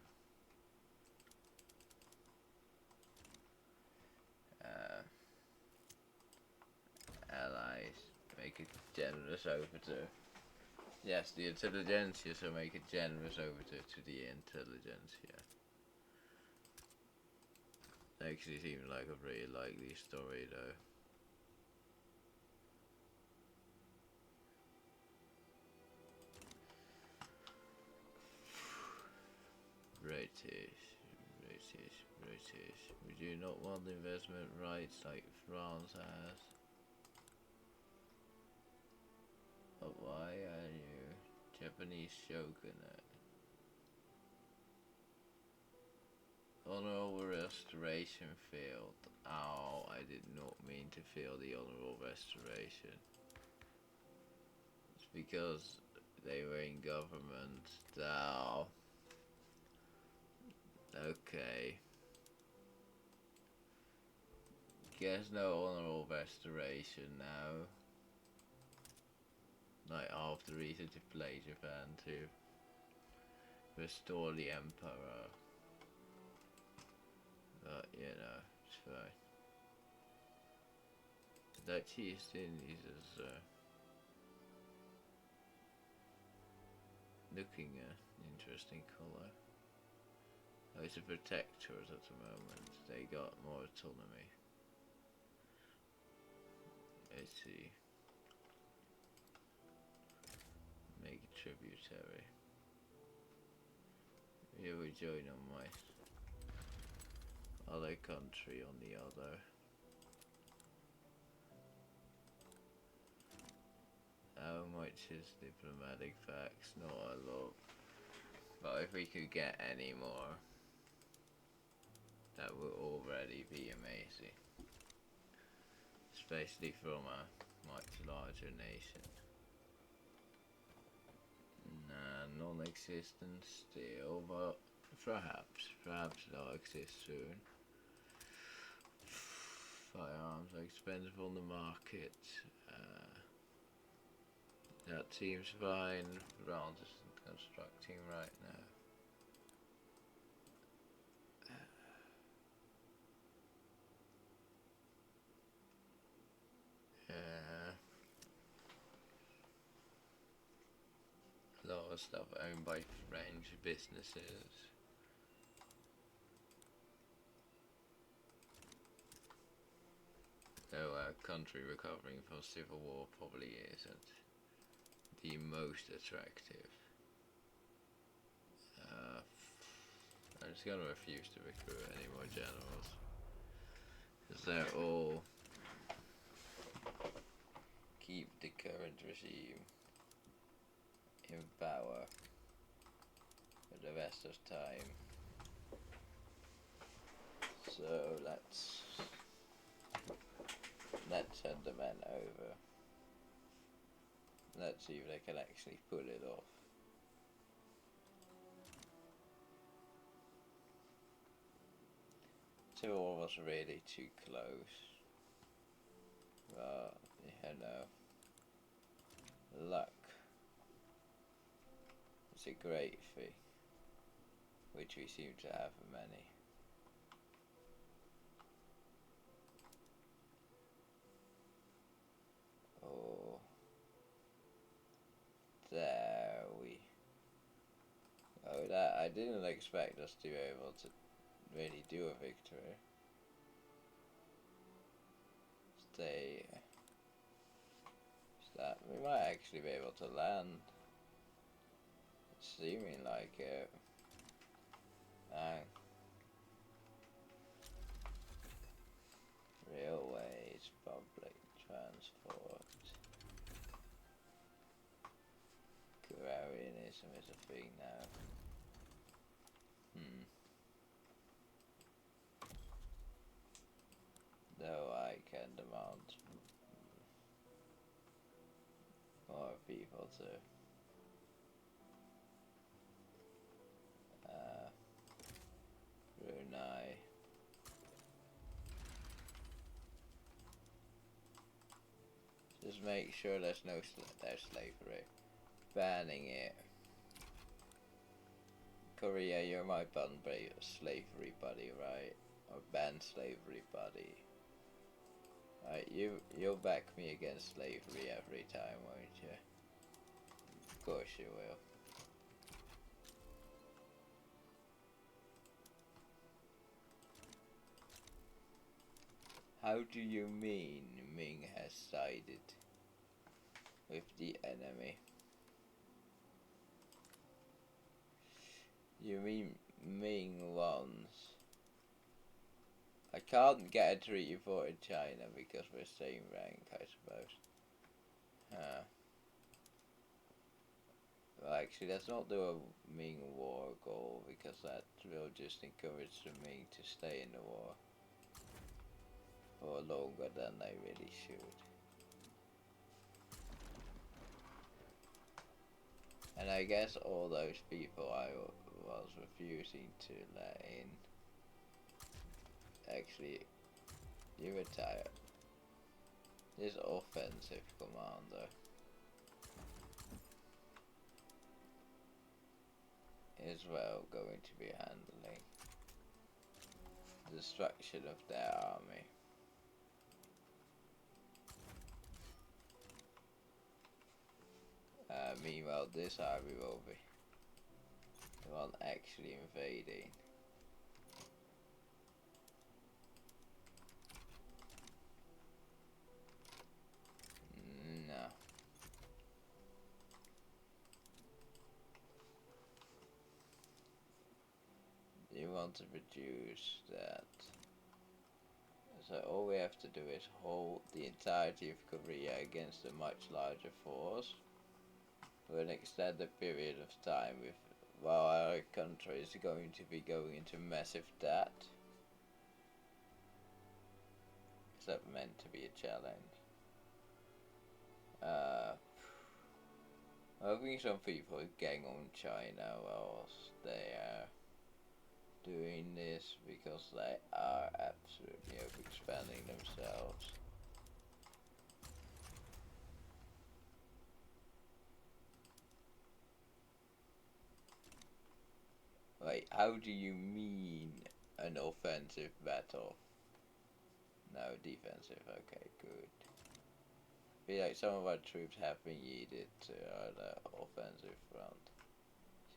Allies, make it generous over to... Yes, the intelligentsia, so make it generous over to the intelligentsia. Actually seems like a pretty likely story though. British. We do not want investment rights like France has. But why are you Japanese shogunate? Honourable restoration failed. Ow, I did not mean to fail the honourable restoration. It's because they were in government. Ow. Okay. Guess no honourable restoration now. Like after reason to play Japan to restore the Emperor. But you know, it's fine. Dutchy East Indies is looking an interesting colour. Oh, it's a protectorate at the moment. They got more autonomy. Let's see. Make it tributary. Here we join on my other country on the other. How much is diplomatic facts? Not a lot. But if we could get any more, that would already be amazing. Especially from a much larger nation. Nah, non-existent still, but perhaps they'll exist soon. Firearms are expensive on the market. That seems fine. Rather just constructing right now. A lot of stuff owned by French businesses. Though a country recovering from civil war probably isn't the most attractive. I'm just gonna refuse to recruit any more generals. Because they're all keep the current regime in power for the rest of time. So let's send the men over. Let's see if they can actually pull it off. Two of us really too close. But, you know, luck. It's a great thing, which we seem to have many. Oh, there we. Oh, that I didn't expect us to be able to really do a victory. Stay. That we might actually be able to land. It's seeming like it. Railways, public transport. Agrarianism is a thing now. Though I can demand more people to Brunei. Just make sure there's no slavery. Banning it. Korea, you're my slavery buddy, right? Or ban slavery buddy. Right, you'll back me against slavery every time, won't you? Of course you will. How do you mean Ming has sided with the enemy? You mean Ming wants? I can't get a treaty for in China because we're same rank, I suppose. Well, actually, let's not do a Ming War goal because that will just encourage the Ming to stay in the war for longer than they really should. And I guess all those people I was refusing to let in, actually, you retire. This offensive commander is well going to be handling the destruction of their army. Meanwhile, this army will be the one actually invading. No. You want to reduce that. So all we have to do is hold the entirety of Korea against a much larger force for an extended period of time while our country is going to be going into massive debt. Is that meant to be a challenge? Hoping some people gang on China whilst they are doing this because they are absolutely overexpanding themselves. Wait, how do you mean an offensive battle? No, defensive, okay, good. Be like some of our troops have been yeeted to the offensive front.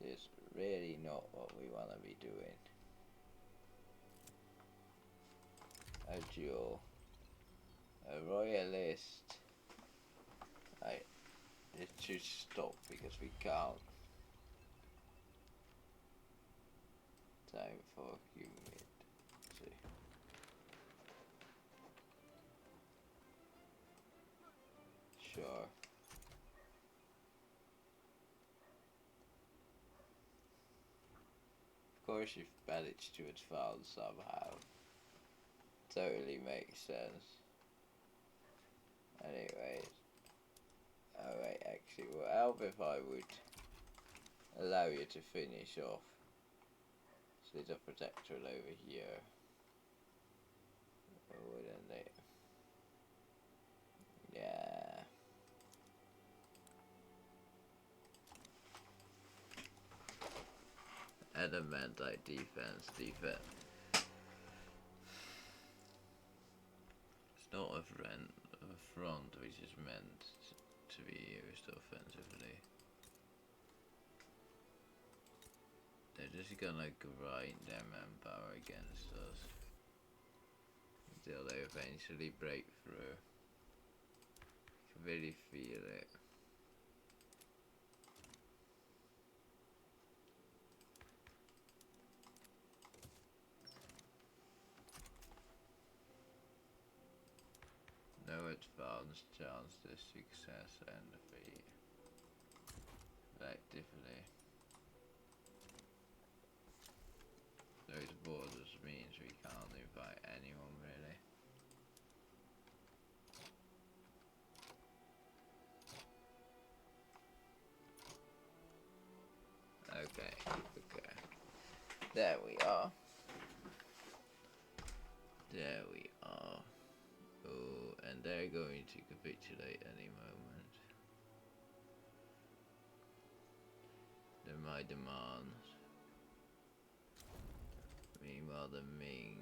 Which is really not what we want to be doing. A duel. A royalist. It should stop because we can't. Time for humid. See. Sure. Of course you've managed to advance somehow. Totally makes sense. Anyways. Alright, actually, well, help if I would allow you to finish off. So there's a protector over here. Or wouldn't they? Yeah. Adamantite defense. It's not a front which is meant to be used offensively. They're just gonna grind their manpower against us until they eventually break through. I can really feel it. No advanced chance to success and defeat. Effectively. Those borders means we can't invite anyone really. Okay. There we are. Oh, and they're going to capitulate any moment. They're my demands. Meanwhile, the Ming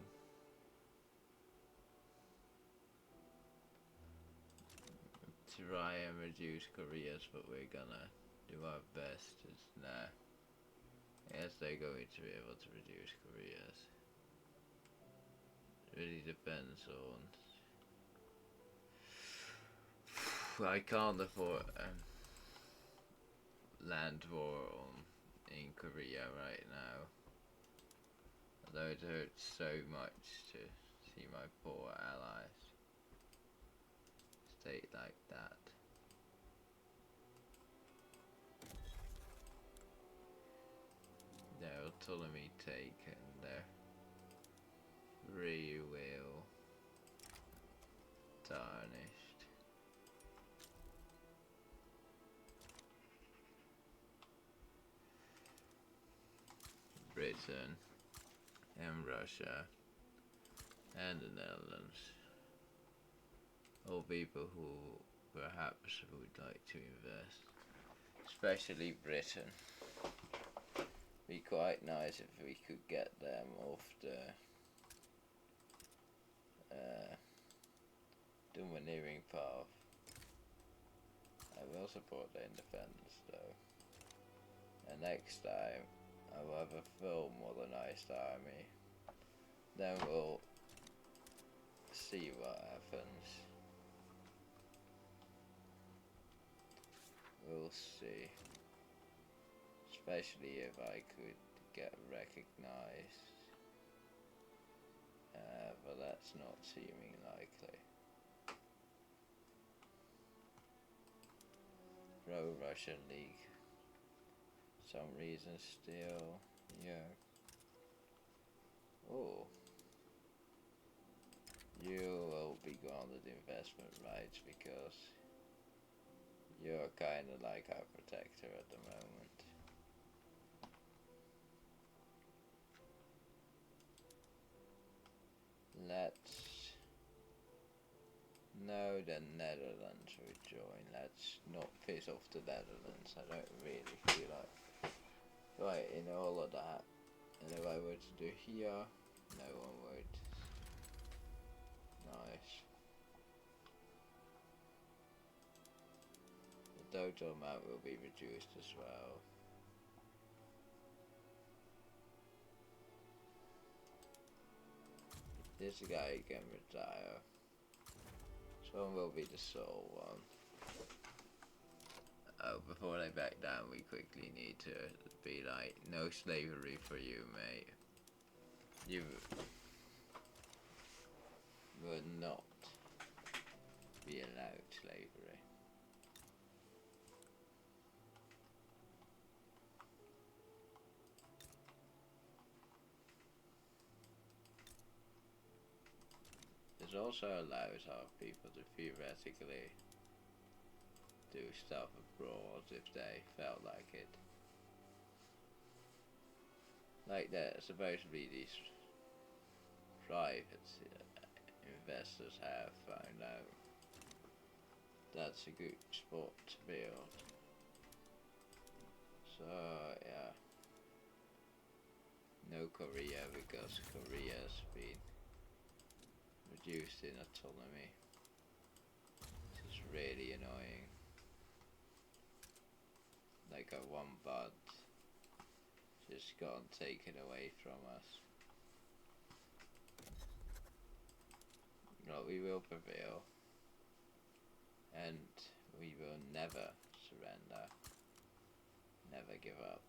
try and reduce Korea's, but we're gonna do our best. Nah. Yes, they're going to be able to reduce Korea's. It really depends on. I can't afford land war in Korea right now. Although it hurts so much to see my poor allies stay like that. their autonomy taken, their free will tarnished. Britain and Russia and the Netherlands, all people who perhaps would like to invest, especially Britain. Be quite nice if we could get them off the domineering path. I will support their independence though. And next time I will have a full modernized army. Then we'll see what happens. We'll see. Especially if I could get recognized. But that's not seeming likely. Pro-Russian League. Some reason still, yeah. Oh. You will be granted investment rights because you're kinda like our protector at the moment. Let's... No, the Netherlands would join. Let's not piss off the Netherlands. I don't really feel like right in all of that. And if I were to do here, no one would. Nice. The total amount will be reduced as well. This guy can retire. This one will be the sole one. Oh, before they back down, we quickly need to be like, no slavery for you, mate. You would not be allowed slavery. This also allows our people to theoretically do stuff abroad if they felt like it. Like that, supposedly these private investors have found out that's a good spot to build. So yeah, no Korea because Korea's been reduced in autonomy. This is really annoying. Like a one bud just got taken away from us. But we will prevail. And we will never surrender. Never give up.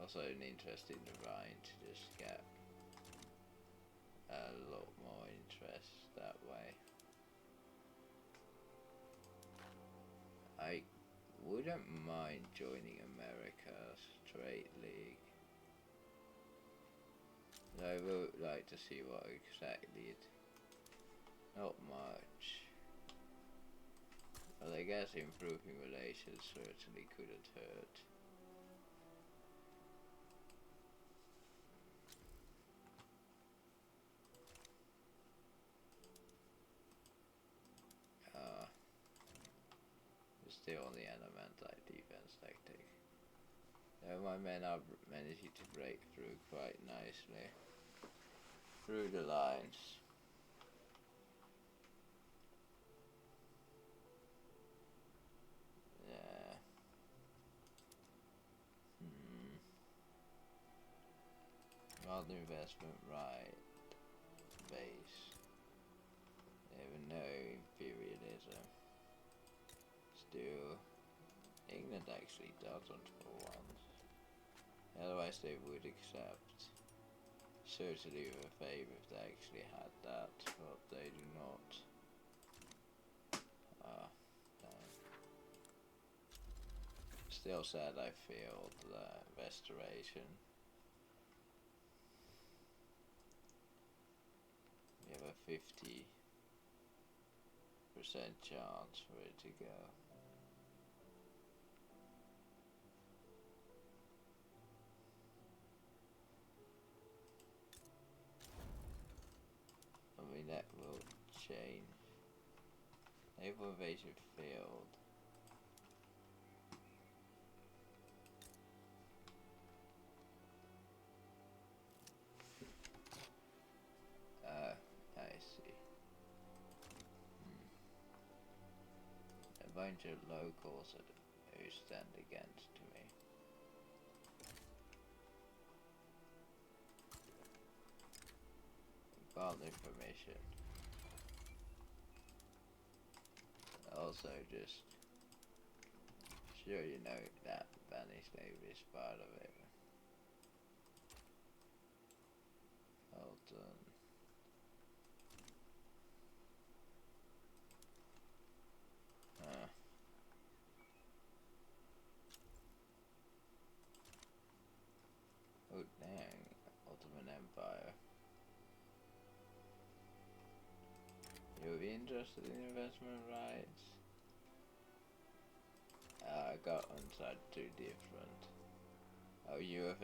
Also an interest in the Rhine to just get a lot more interest that way. I wouldn't mind joining America's Trade League. I would like to see what exactly it... Not much. But I guess improving relations certainly couldn't hurt. Still on the elemental defense tactic. My men are managing to break through quite nicely. Through the lines. Yeah. Well, the investment right. Base. They have no imperialism. Still, England actually doesn't for once. Otherwise they would accept. Certainly with a favour if they actually had that, but they do not. still sad I failed the restoration. We have a 50% chance for it to go. I mean, that will change. Naval invasion failed. I see. A bunch of locals who stand against me. Got the permission. Also, just sure you know that banning slavery is part of it. Well done. Oh dang, Ottoman Empire. You'll be interested in investment rights? I got inside too different. Oh, you have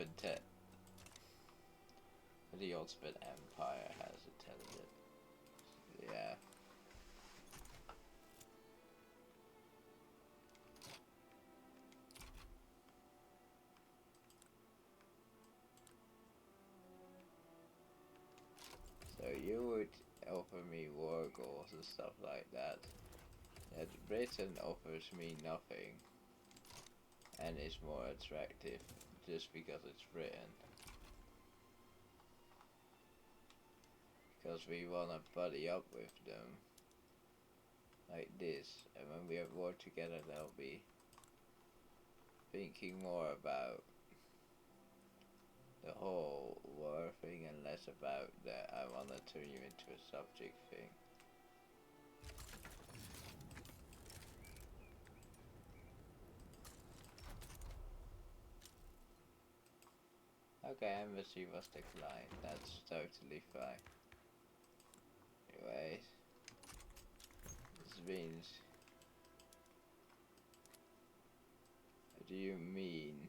the Ottoman Empire has intelligence. Yeah. So you would offer me war goals and stuff like that. Yet Britain offers me nothing, and is more attractive just because it's Britain. Because we wanna buddy up with them like this, and when we have war together they'll be thinking more about the whole war thing and less about that I wanna turn you into a subject thing. Okay, embassy was declined, that's totally fine. Anyways, this means... What do you mean?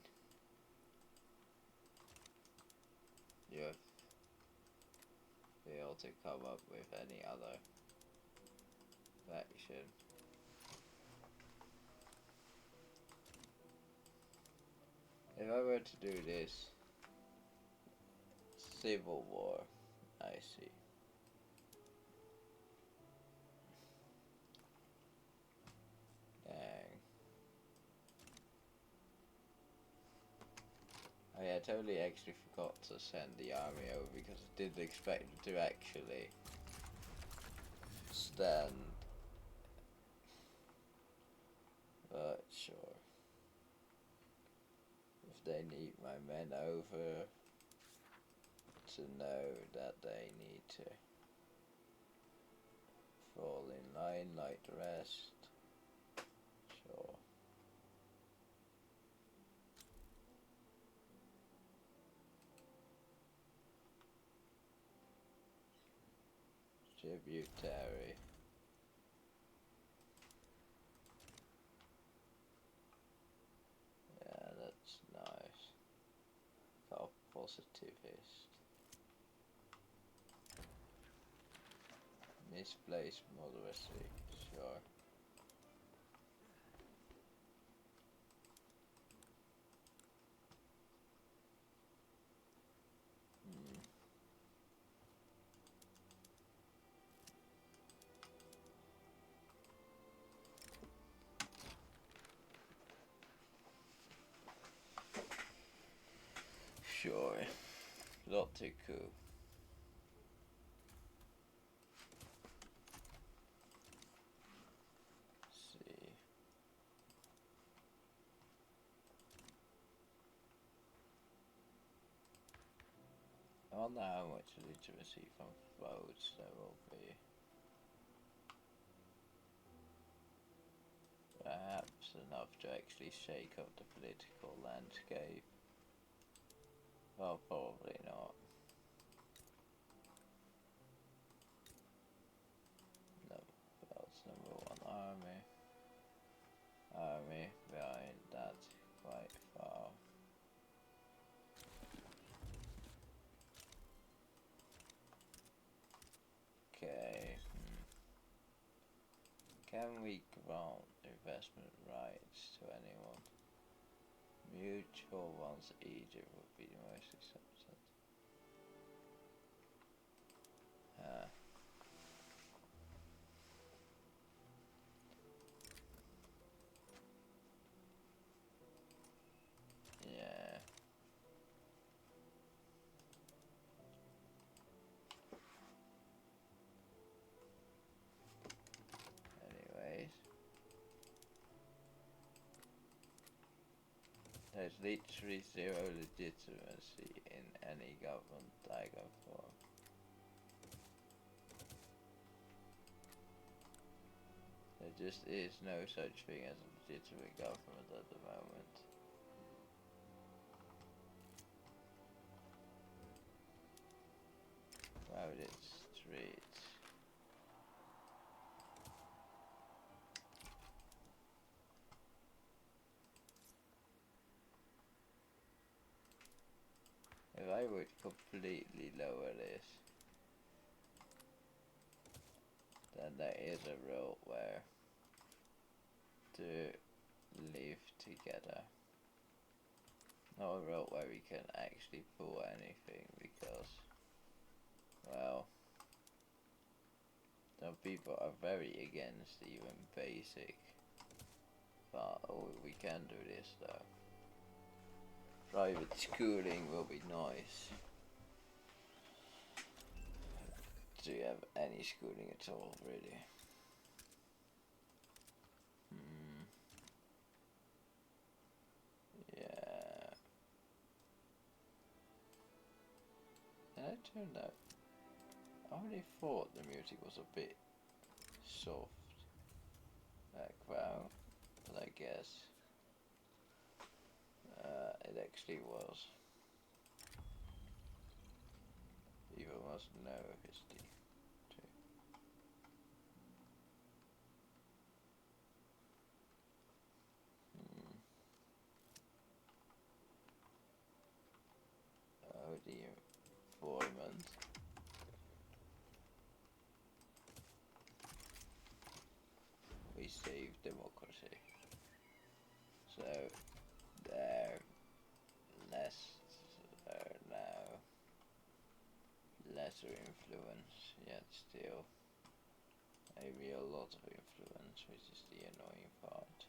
You have failed to come up with any other faction. If I were to do this, civil war, I see. Dang. Oh yeah, I totally actually forgot to send the army over because I didn't expect it to actually stand. But sure. If they need my men over to know that they need to fall in line like the rest, sure. Tributary. Yeah, that's nice. Got a positivist. Misplaced moderacy, sure. Sure. Not too cool. See. I wonder how much legitimacy from votes there will be. Perhaps enough to actually shake up the political landscape? Well, probably not. No, that's number one army. Army behind that quite far. Okay. Can we grant investment rights to anyone? Mutual ones, Egypt would be the most accepted. Yeah. Anyways. There's literally zero legitimacy in any government I go for. There just is no such thing as a legitimate government at the moment. Crowded streets. If I would completely lower this, then there is a rule where to live together. Not a rule where we can actually pull anything because, well, some people are very against even basic. But we can do this though. Private schooling will be nice. Do you have any schooling at all, really? Yeah. And it turned out, I really thought the music was a bit soft background, but I guess it actually was. People must know history too. Oh dear, 4 months. We saved democracy. So they're less now lesser influence, yet still maybe a lot of influence, which is the annoying part.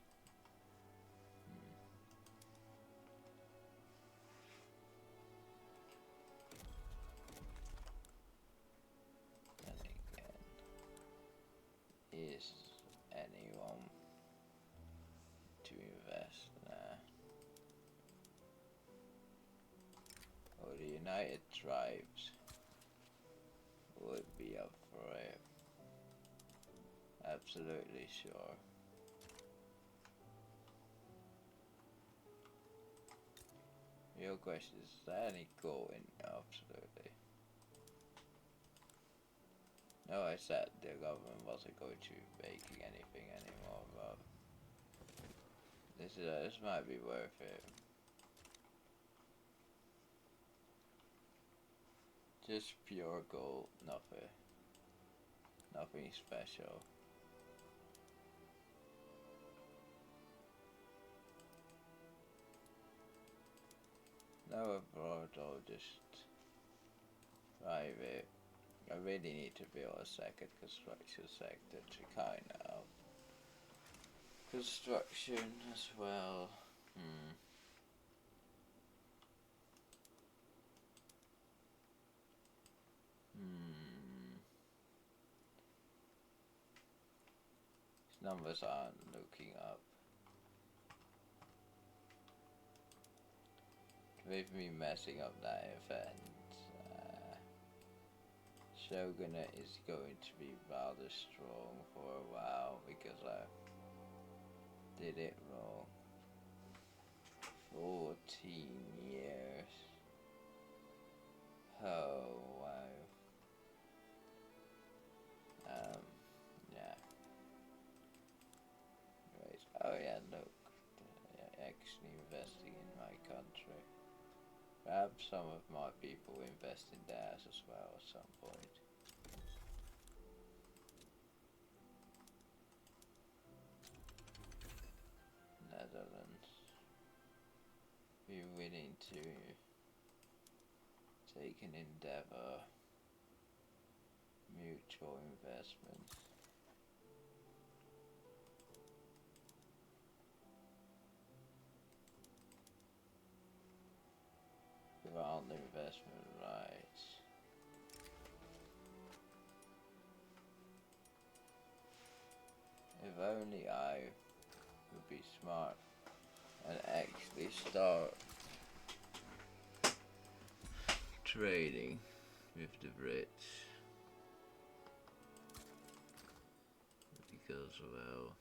Then again, is anyone to invest now? Or the United Tribes would be up for it. Absolutely sure. Real question is there any goal in absolutely? No, I said the government wasn't going to making anything anymore, but this might be worth it. Just pure gold, nothing special. No abroad or just private. I really need to build a second construction sector to kind of construction as well. These numbers aren't looking up. With me messing up that event, Shogunate is going to be rather strong for a while because did it wrong. 14 years. Oh, wow. Yeah. Right. Oh, yeah, look. They're actually investing in my country. Perhaps some of my people invest in theirs as well at some point. Netherlands. Be willing to take an endeavor. Mutual investment. Grant investment rights. If only I would be smart and actually start trading with the Brits. Because, well,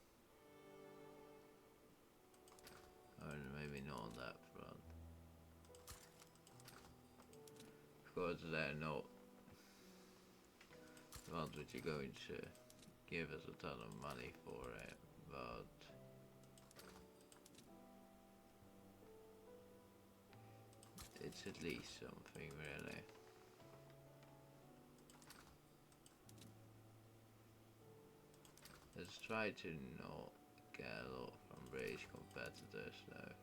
or maybe not on that front. Of course, they're not the ones which are going to give us a ton of money for it, but it's at least something, really. Let's try to not get a lot from British competitors, though.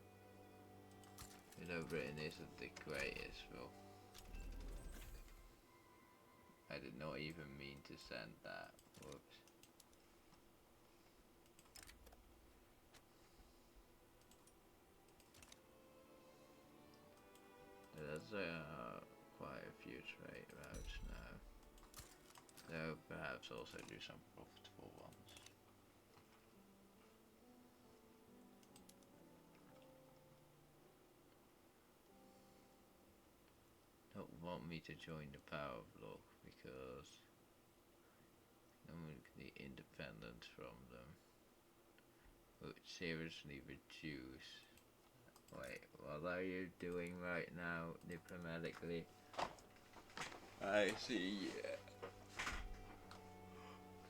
You know, Britain isn't the greatest, well. I did not even mean to send that. Whoops. There's quite a few trade routes now. Though perhaps also do some profitable ones. Don't want me to join the power bloc because I'm going to be independent from them. Would seriously reduce. Wait, what are you doing right now diplomatically? I see.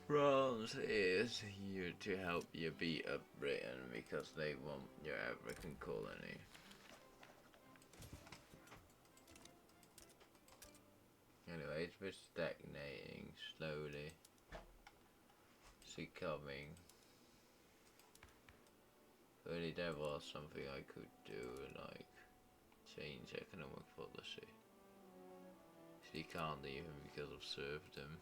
France is here to help you beat up Britain because they want your African colony. Anyways, we're stagnating slowly. Succumbing. If only there was something I could do, like change economic policy. She can't even because of serfdom.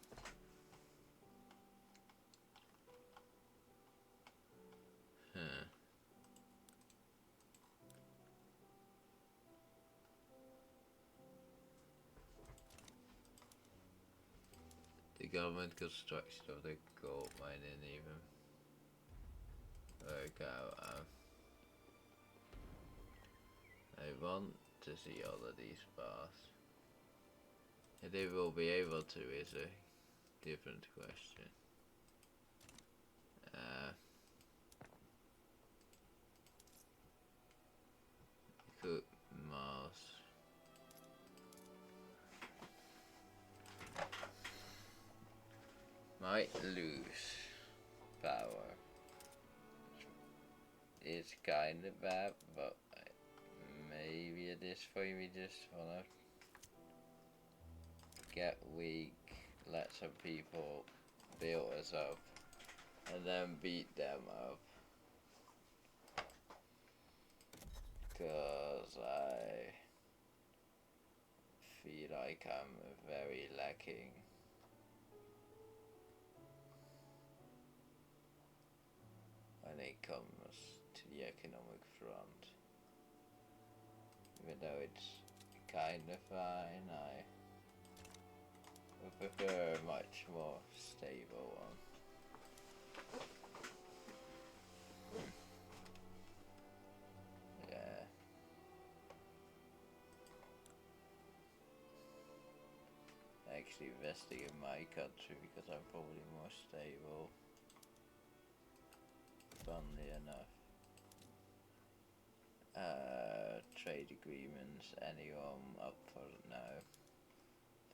Huh. The government construction of the gold mine didn't even work out. I want to see all of these paths. If they will be able to is a different question. Cook Mars. Might lose power. It's kind of bad, but maybe it is for me. Just wanna get weak, let some people build us up, and then beat them up. Cause I feel like I'm very lacking. When it comes to the economic front. Even though it's kinda fine, I would prefer a much more stable one. Yeah. Actually investing in my country because I'm probably more stable. Funnily enough. trade agreements. Anyone up for it now?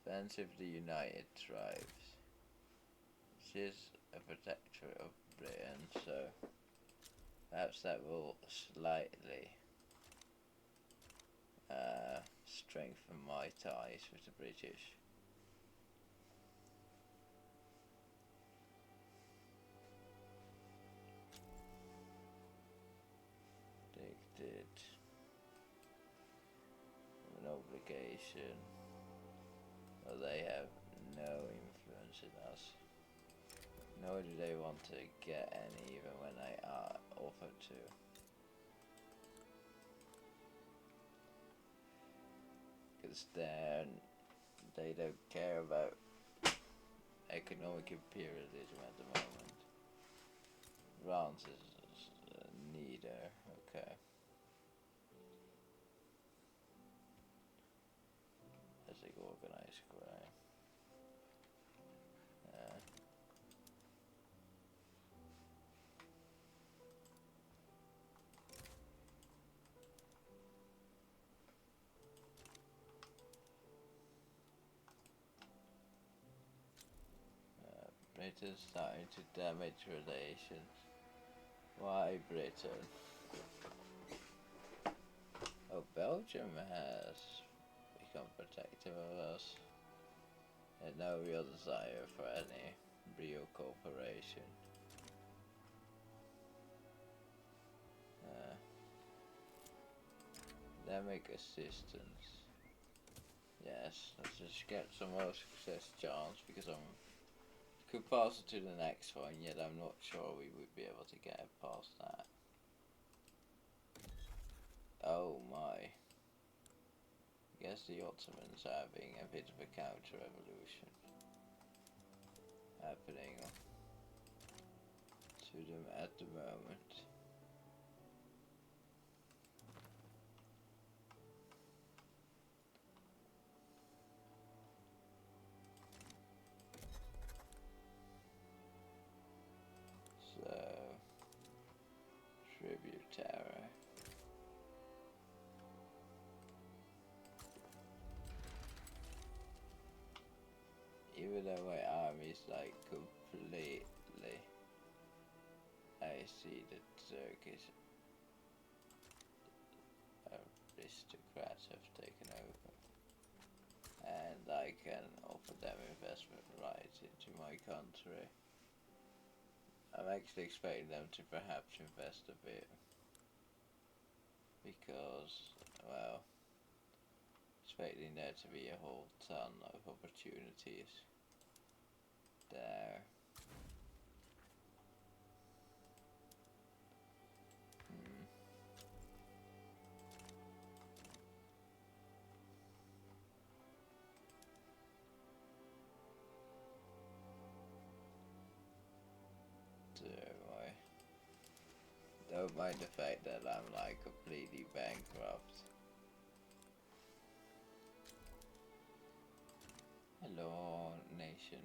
Defense of the United Tribes. She is a protectorate of Britain, so perhaps that will slightly strengthen my ties with the British. Dictated an obligation. Well, they have no influence in us. Nor do they want to get any even when they are offered to. Because they don't care about economic imperialism at the moment. France is neither. Okay. As they organize crime. Britain's starting to damage relations. Why Britain? Oh, Belgium has become protective of us. And no real desire for any real cooperation. Pandemic assistance. Yes, let's just get some more success chance because could pass it to the next one, yet I'm not sure we would be able to get past that. Oh my. I guess the Ottomans are having a bit of a counter-revolution happening to them at the moment. So, tributary. Even though my army's like completely, I see the Turkish aristocrats have taken over, and I can offer them investment rights into my country. I'm actually expecting them to perhaps invest a bit, because, well, expecting there to be a whole ton of opportunities there. Don't mind the fact that I'm like completely bankrupt. Hello, nation.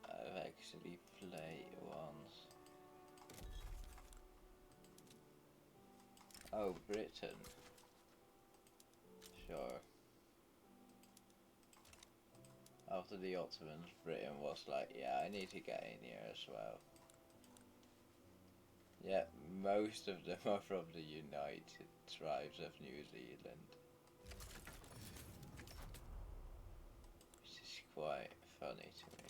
I've actually played once. Oh, Britain. Sure. After the Ottomans, Britain was like, yeah, I need to get in here as well. Yeah, most of them are from the United Tribes of New Zealand. Which is quite funny to me.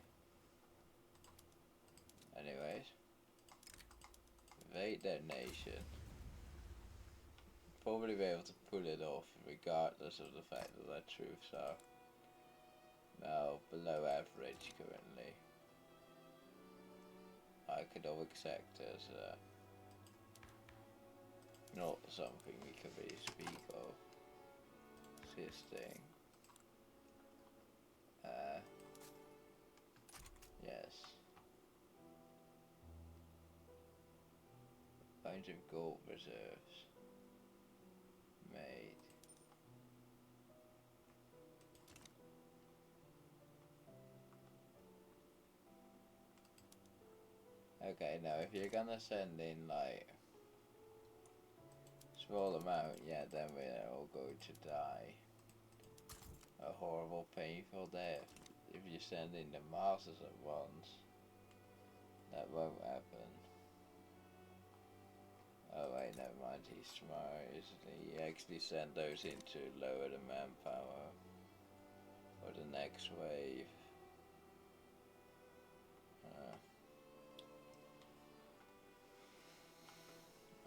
Anyways. Invade their nation. Probably be able to pull it off regardless of the fact that their troops are now below average currently. Economic sectors not something we can really speak of. Existing. Yes. Bunch of gold reserves. Made. Okay, now if you're gonna send in like small amount, yeah, then we're all going to die a horrible, painful death. If you send in the masses at once, that won't happen. Oh wait, never mind, he's smart, isn't he? He actually sent those in to lower the manpower for the next wave.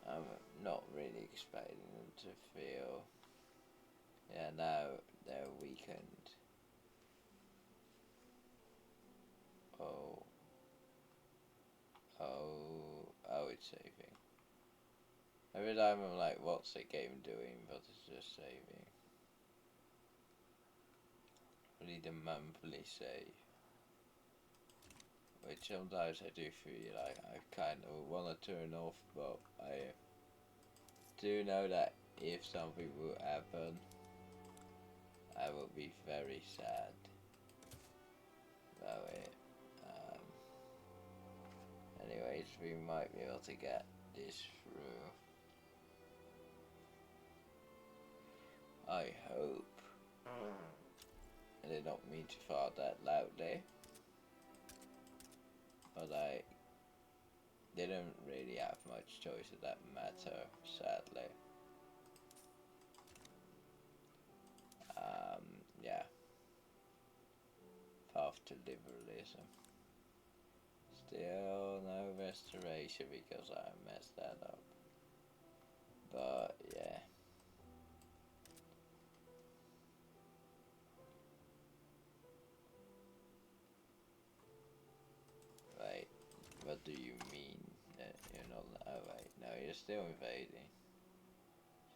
I'm not really expecting them to feel. Yeah, now they're weakened. Oh, it's saving. Every time I'm like, what's the game doing? But it's just saving. I need a monthly save. Which sometimes I do feel like I kind of want to turn off, but I do know that if something will happen, I will be very sad about it. Anyways, we might be able to get this through. I hope. I did not mean to fart that loudly, but I didn't really have much choice in that matter, sadly. Yeah. Path to liberalism. Still no restoration because I messed that up. But yeah. Wait, what do you mean? You're not. Oh wait, no, you're still invading.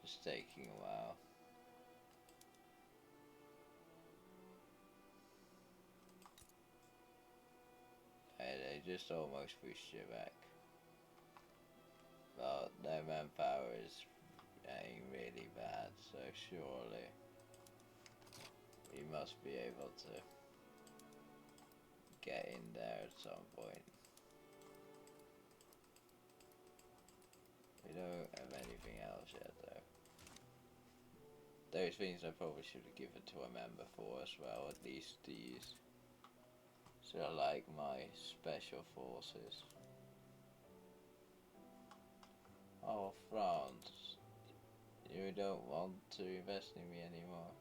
Just taking a while. They just almost pushed you back. But their manpower is getting really bad, so surely we must be able to get in there at some point. We don't have anything else yet though. Those things I probably should have given to a member for as well, at least these. So like my special forces. Oh, France. You don't want to invest in me anymore?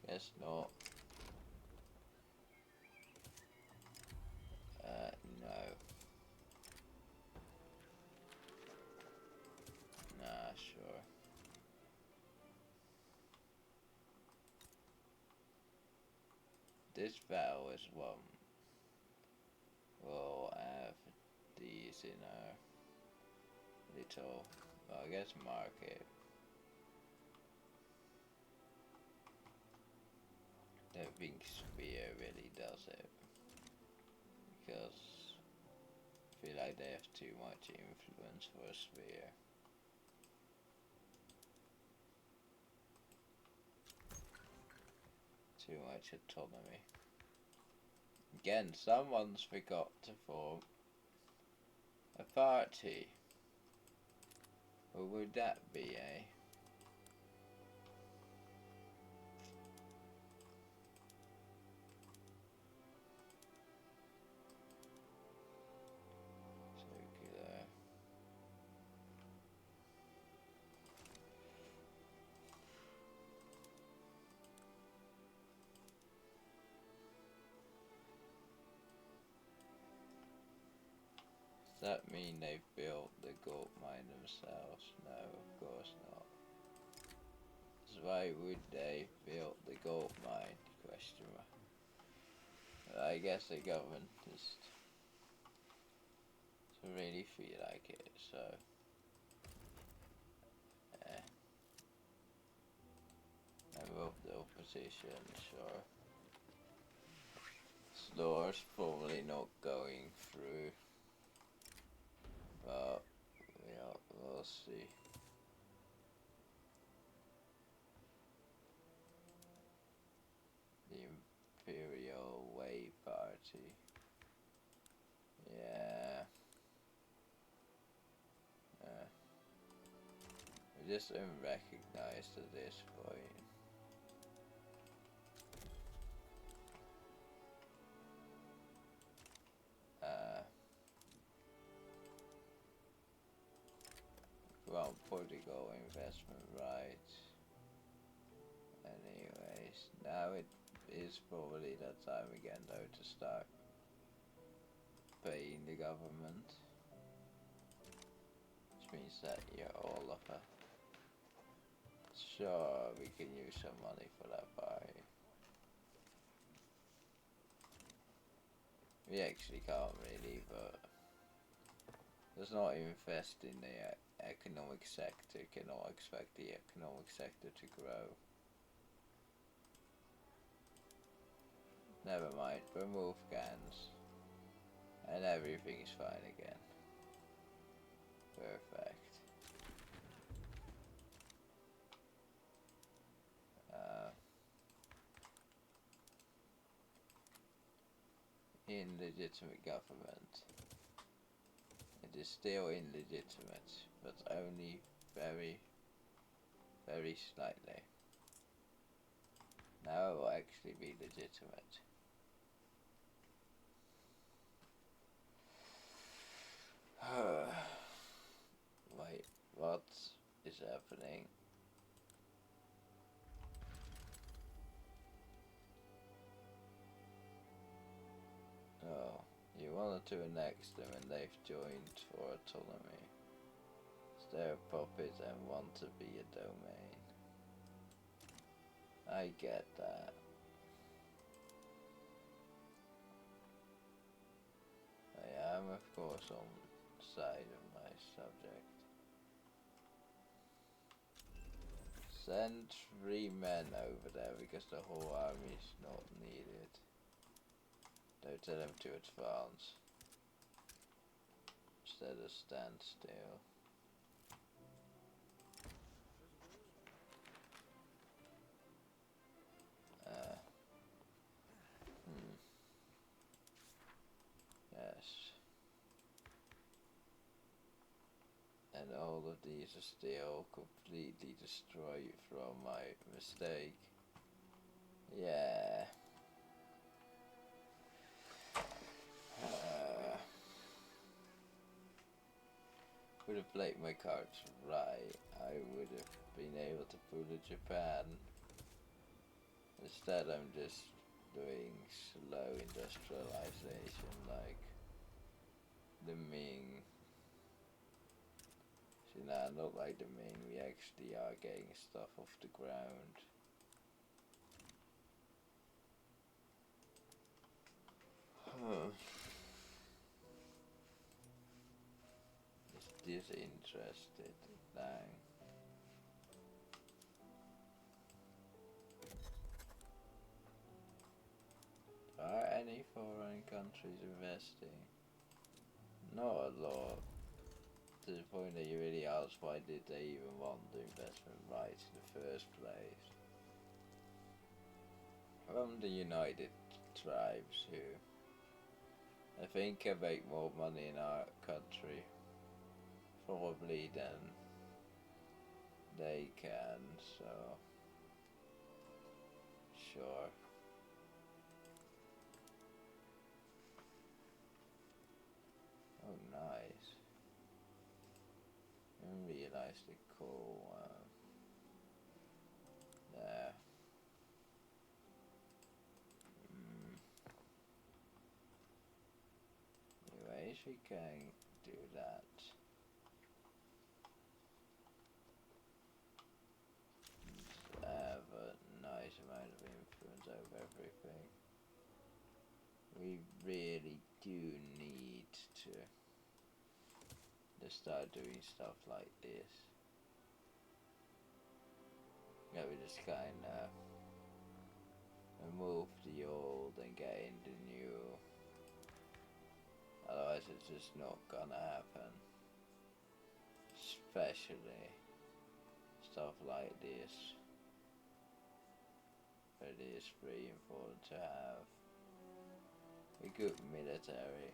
Guess not. No. Nah, sure. This battle is one. We'll have these in our little, well, I guess market. That big spear really does it. Because I feel like they have too much influence for a spear. Too much autonomy. Again, someone's forgot to form a party. Or would that be, eh? Circular. Does that mean they've built the gold mine themselves? No, of course not. So why would they build the gold mine? Question mark. I guess the government just doesn't really feel like it, so member of the opposition, sure. Slore's probably not going through, but we'll see. The Imperial Way Party. Yeah. just unrecognized at this point. Well, political investment rights. Anyways, now it is probably that time again though to start paying the government. Which means that you're all of a... Sure, we can use some money for that buy. We actually can't really, but let's not invest in the economic sector, cannot expect the economic sector to grow. Never mind, remove cans. And everything is fine again. Perfect. Illegitimate government. It is still illegitimate, but only very, very slightly. Now it will actually be legitimate. Wait, what is happening? Oh, you wanted to annex them and they've joined for autonomy. So they're a puppet and want to be a domain. I get that. I am of course on the side of my subject. Send 3 men over there because the whole army is not needed. Don't tell them to advance. Instead of stand still. Yes. And all of these are still completely destroyed from my mistake. Yeah. Would have played my cards right, I would have been able to pull a Japan. Instead I'm just doing slow industrialization like the Ming. See, nah, not like the Ming, we actually are getting stuff off the ground. Just disinterested, dang. Are any foreign countries investing? Not a lot. To the point that you really ask why did they even want the investment rights in the first place. From the United Tribes who I think can make more money in our country probably than they can, so sure. Oh nice. I didn't realize the coal there. Anyways, we can do that. Have a nice amount of influence over everything. We really do need to start doing stuff like this. Yeah, we just kinda remove the old and get in the new. Otherwise it's just not gonna happen. Especially stuff like this. It is pretty important to have a good military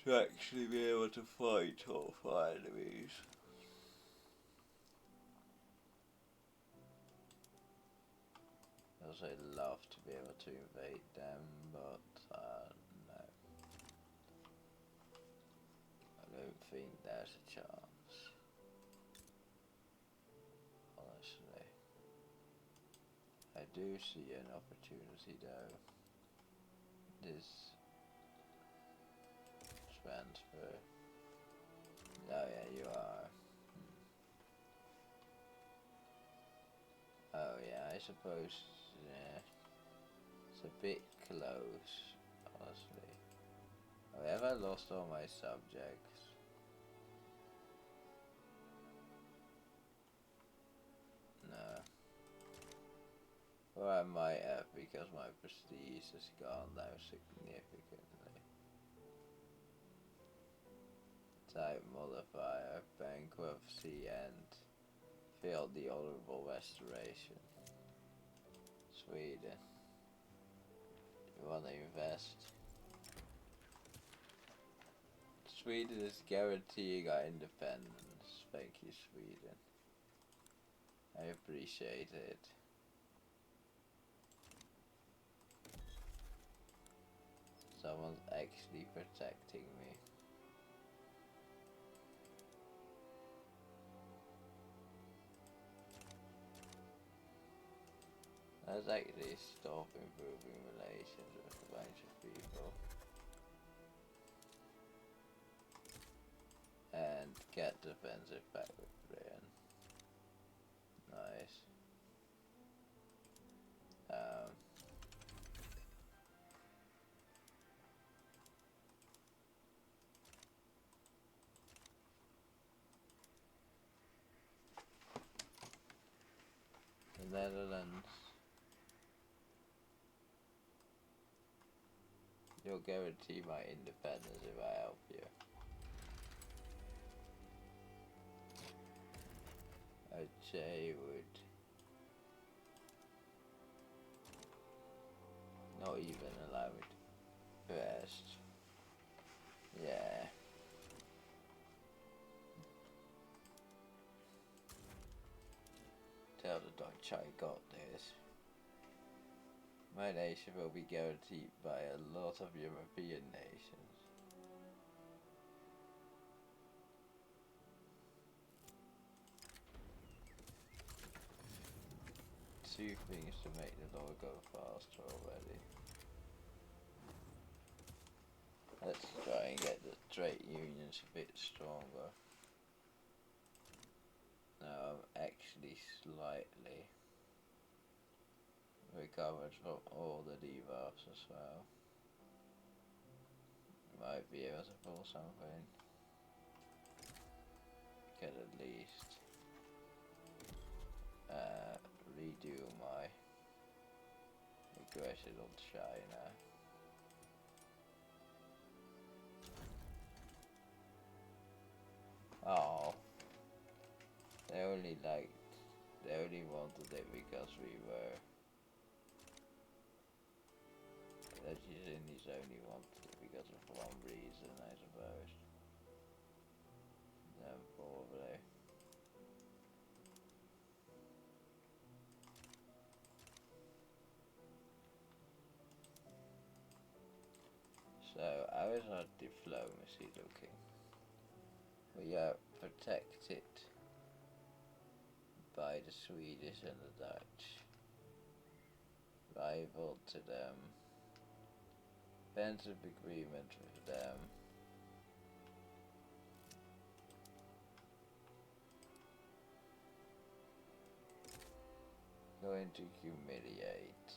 to actually be able to fight off enemies. Because I'd love to be able to invade them, but no. I don't think there's a chance. Honestly. I do see an opportunity though. This transfer. Oh yeah, you are. Oh yeah, I suppose, yeah. It's a bit close, honestly. Oh, have I lost all my subjects? No. Or I might have because my prestige has gone down significantly. Type modifier, bankruptcy and failed the honorable restoration. Sweden. You wanna invest? Sweden is guaranteeing our independence. Thank you, Sweden. I appreciate it. Someone's actually protecting me. Let's actually stop improving relations with a bunch of people. And get defensive back with Brian. Nice. The Netherlands. You'll guarantee my independence if I help you. A J would not even allow me to rest. Yeah. Tell the Dutch I got this. My nation will be guaranteed by a lot of European nations. Two things to make the law go faster already. Let's try and get the trade unions a bit stronger. Now I'm actually slightly recovered from all the debuffs as well. Might be able to pull something. Can at least redo my aggression on China. Oh, they only wanted it because we were. The Indies only wanted it because of one reason, I suppose. No, probably. So, how is our diplomacy looking? We are protected by the Swedish and the Dutch. Rival to them. Defensive agreement with them. Going to humiliate.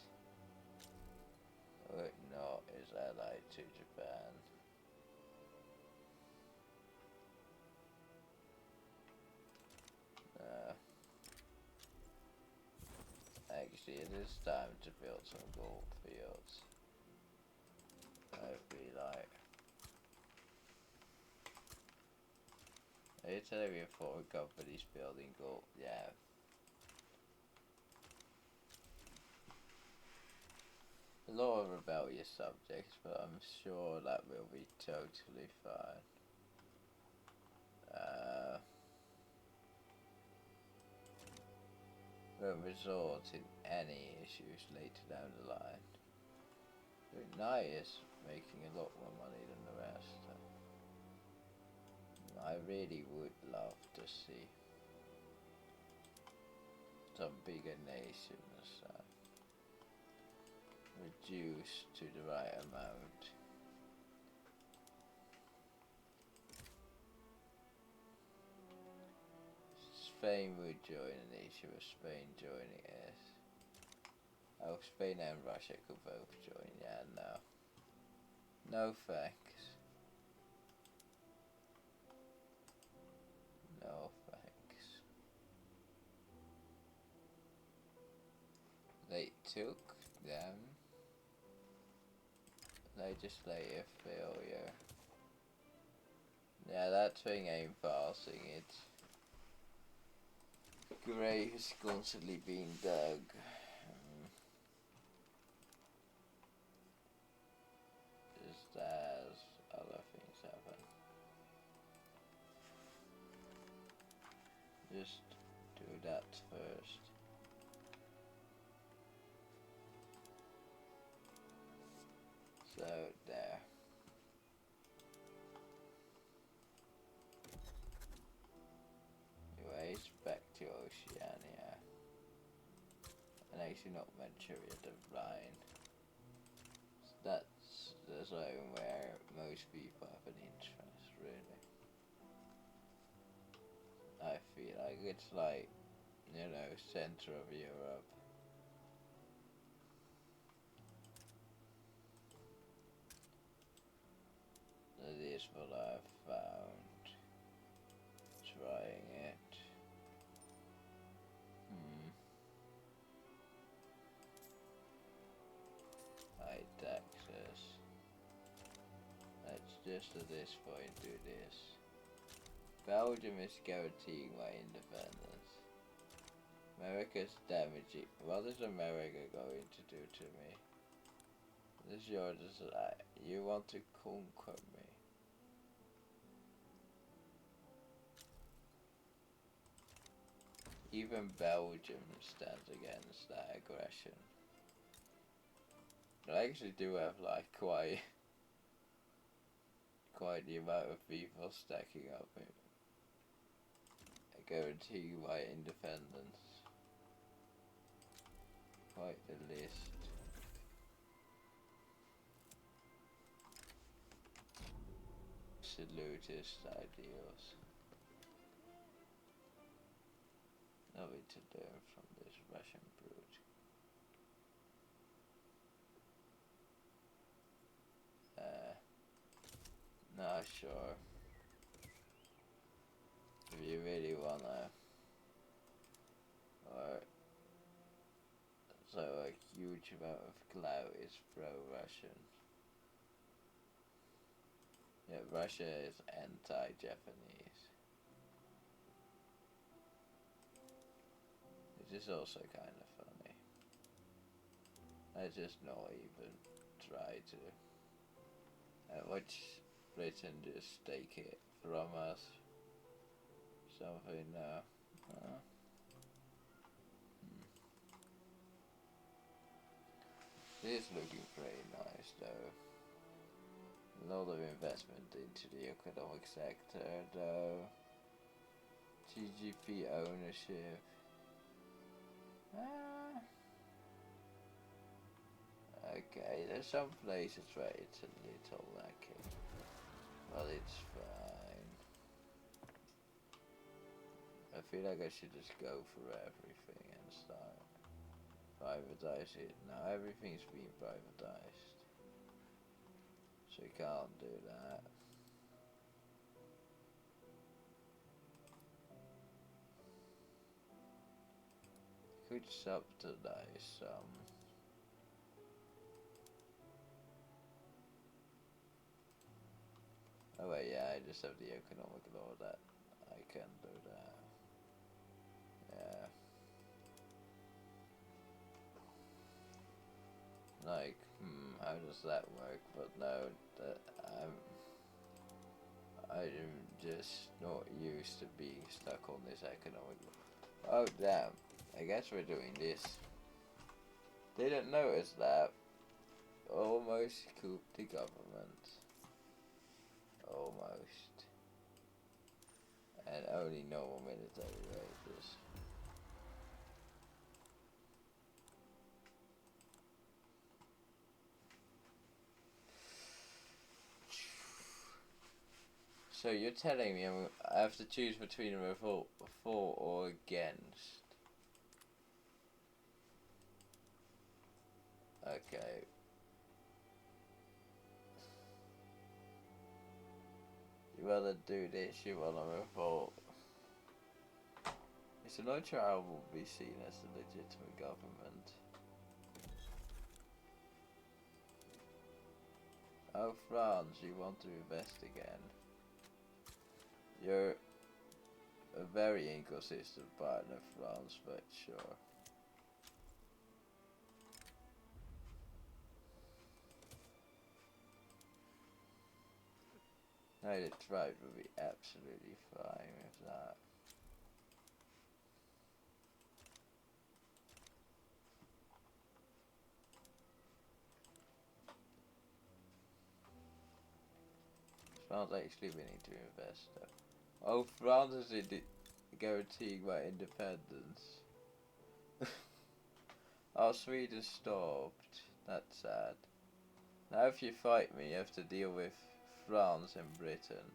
Or not is allied to Japan. Actually, it is time to build some gold fields. I feel like. Are you telling me foreign companies building gold? Yeah. A lot of rebellious subjects, but I'm sure that will be totally fine. won't result in any issues later down the line. Night is making a lot more money than the rest. I really would love to see some bigger nations reduced to the right amount. Spain would join an issue of Spain joining us. Oh, Spain and Russia could both join. Yeah, no. No thanks. No thanks. They took them. Legislative failure. Yeah, that thing ain't passing it. Grave is constantly being dug. Just as other things happen. Just do that first. So, there. Anyways, back to Oceania. And actually not Manchuria, the Rhine. So that's the zone where most people have an interest, really. I feel like it's like, you know, center of Europe. That is what I've found. Trying it. High taxes. Let's just at this point do this. Belgium is guaranteeing my independence. America's damaging. What is America going to do to me? This is your desire. You want to conquer me. Even Belgium stands against that aggression. I actually do have like quite the amount of people stacking up. I guarantee you my independence. Quite the list. Absolutist ideals. Nothing to learn from this Russian brute. Not sure. If you really wanna, or so a huge amount of clout is pro-Russian. Yeah, Russia is anti-Japanese. Which is also kind of funny. I just not even try to. Watch Britain just take it from us. Something It is looking pretty nice though. A lot of investment into the economic sector though. GGP ownership. Okay, there's some places where it's a little lacking. But it's fine. I feel like I should just go for everything and start privatize it. Now everything's being privatized. So you can't do that. Could subsidize some. Oh wait, yeah, I just have the economic law that I can do that. Yeah. Like, how does that work? But no, I'm just not used to being stuck on this economic law. Oh damn, I guess we're doing this. Didn't notice that. Almost cooped the government. Almost. And only normal military raiders. So you're telling me I have to choose between a revolt for or against? Okay. You rather do this, you wanna revolt. It's a no trial will be seen as the legitimate government. Oh, France, you want to invest again? You're a very inconsistent partner, France, but sure. No, the tribe will be absolutely fine with that. France actually willing to invest though. Oh, France is guaranteeing my independence. Oh, Sweden stopped. That's sad. Now if you fight me, you have to deal with France and Britain.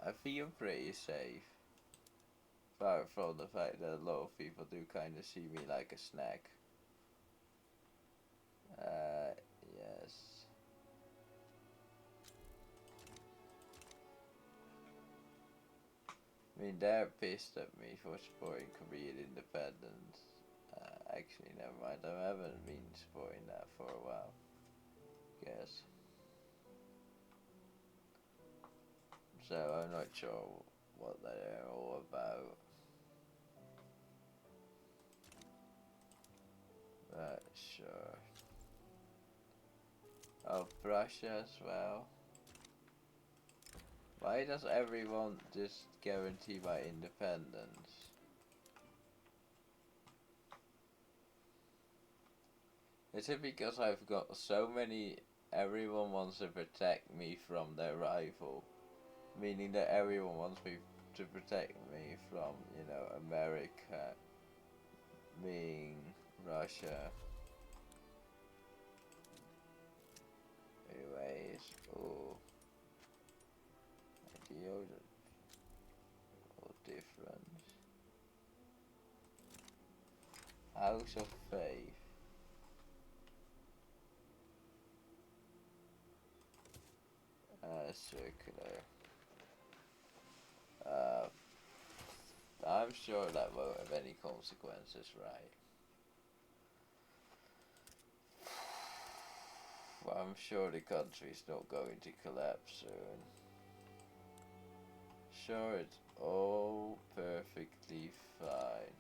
I feel pretty safe. Apart from the fact that a lot of people do kind of see me like a snack. Yes. I mean, they're pissed at me for supporting Korean independence. Actually, never mind. I haven't been supporting that for a while. Guess. So I'm not sure what they're all about. But sure. Oh, Prussia as well. Why does everyone just guarantee my independence? Is it because I've got so many... Everyone wants to protect me from their rival? Meaning that everyone wants me to protect me from, you know, America being Russia. Anyways, oh, ideological difference. House of Faith. Circular. I'm sure that won't have any consequences, right? Well, I'm sure the country's not going to collapse soon. Sure, it's all perfectly fine.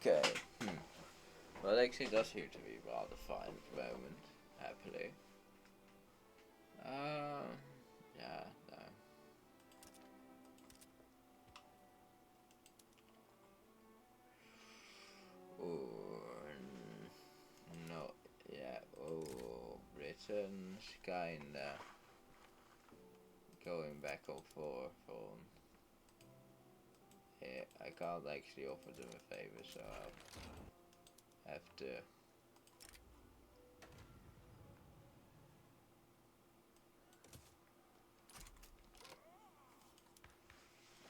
Okay. Well, it actually does seem to be rather fine at the moment, happily. Yeah, no. Ooh, no, yeah, oh, Britain's kinda going back and forth on. Yeah, I can't actually offer them a favor, so I'll have to.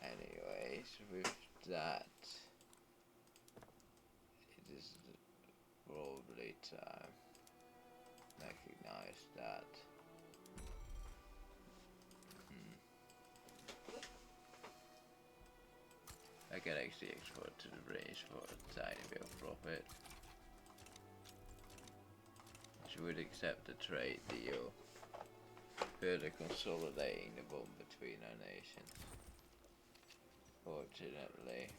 Anyways, with that, it is probably time. Recognize that. I can actually export to the range for a tiny bit of profit. She would accept the trade deal, further consolidating the bond between our nations. Fortunately.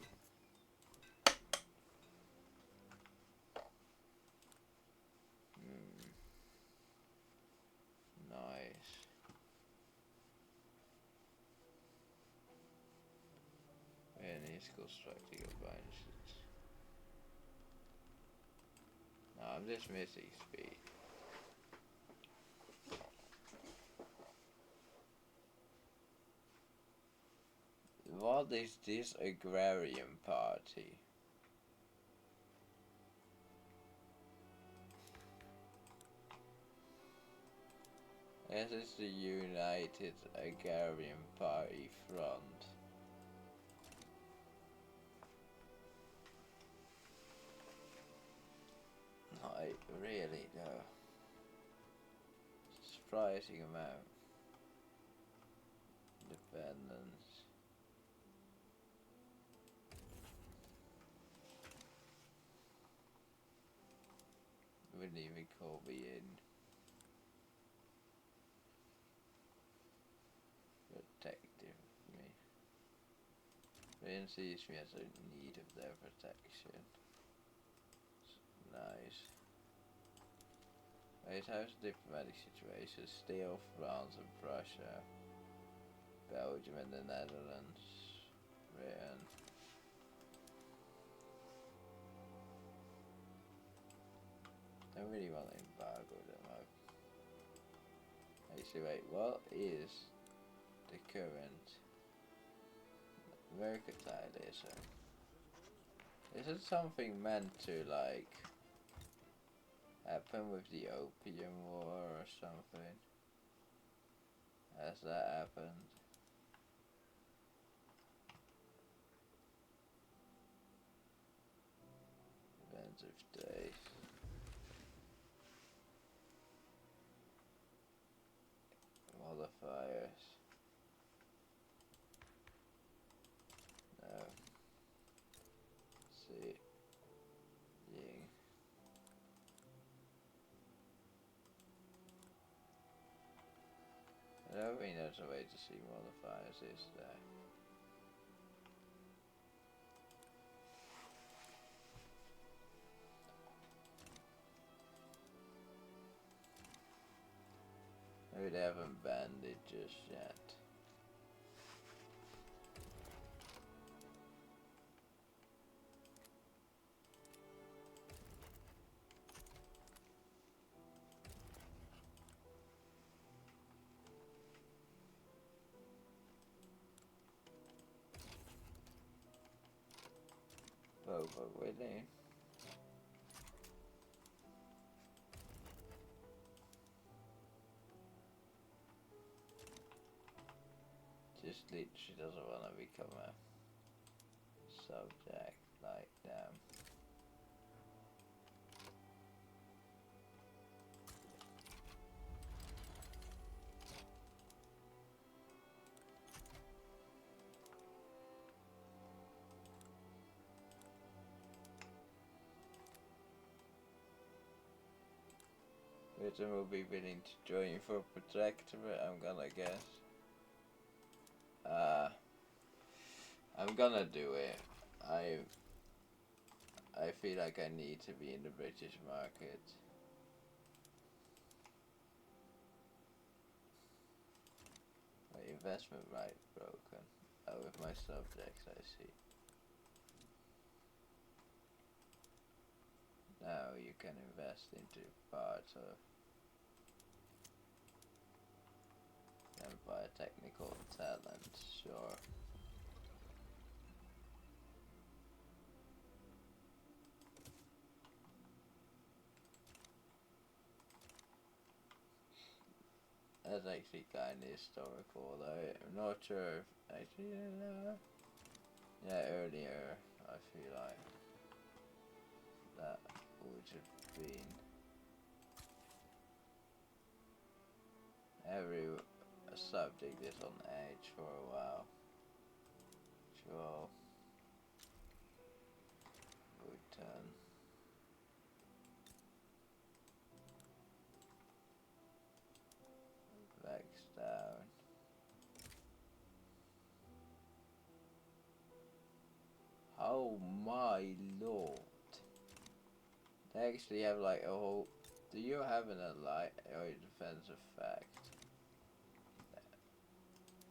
Nice. is constructing a bunch. No, I'm just missing speed. What is this agrarian party? This is the United Agrarian Party Front. I really though. Surprising amount. Independence. Wouldn't even call me in. Protective me. Rin sees me as in need of their protection. Nice. White House diplomatic situation still France and Prussia. Belgium and the Netherlands. Britain. Don't really want to embargo them up. Actually, wait, what is the current mercantilism? Is it something meant to, like, happen with the Opium War or something? Has that happened? Events of days. Modifiers. No. See. Ying. I don't think there's a way to see modifiers, is there? Maybe they haven't banned it just yet. Overwilling. Just literally doesn't want to become a subject like them. Britain will be willing to join for protectorate, I'm gonna guess. I'm gonna do it. I feel like I need to be in the British market. My investment right broken. Oh, with my subjects, I see. Now you can invest into parts of Empire technical talent, sure. That's actually kind of historical, though. I'm not sure if actually, yeah, earlier I feel like that would have been every subject is on edge for a while. Sure. Bhutan. Vex down. Oh my lord. They actually have like a whole... Do you have an ally or a defense effect?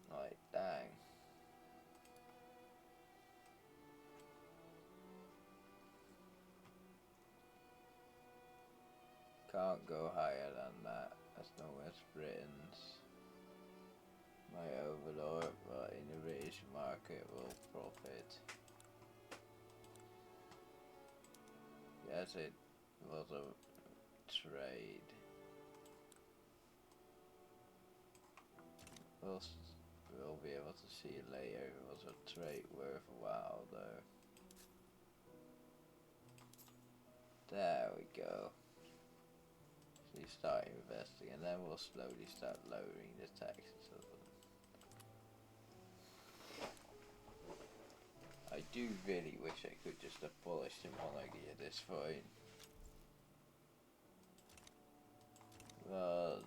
Like, dang. can't go higher than that as long as Britain's my overlord, but in the British market will profit. Yes, it was a trade. We'll be able to see later if it was a trade worthwhile though. There we go. So you start investing and then we'll slowly start lowering the taxes of them. I do really wish I could just abolish the monarchy at this point. But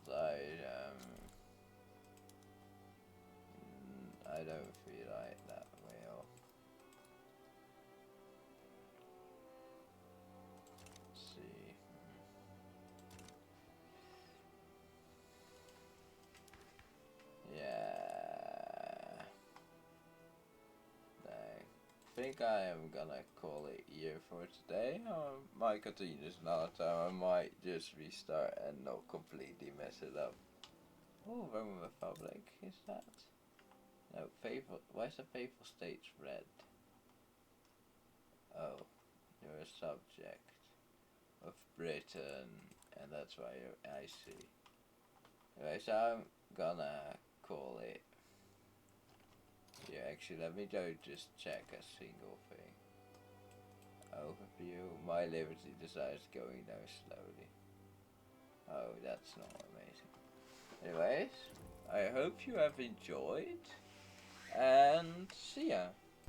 I don't feel like that will. Let's see. Yeah. I think I am gonna call it here for today. I might continue this another time. I might just restart and not completely mess it up. Oh, Roman Republic, is that? No, faithful. Why is the faithful states red? Oh, you're a subject of Britain, and that's why I see. Anyway, so I'm gonna call it. Yeah, actually, let me go just check a single thing. Overview. My Liberty decides going down slowly. Oh, that's not amazing. Anyways, I hope you have enjoyed, and see ya.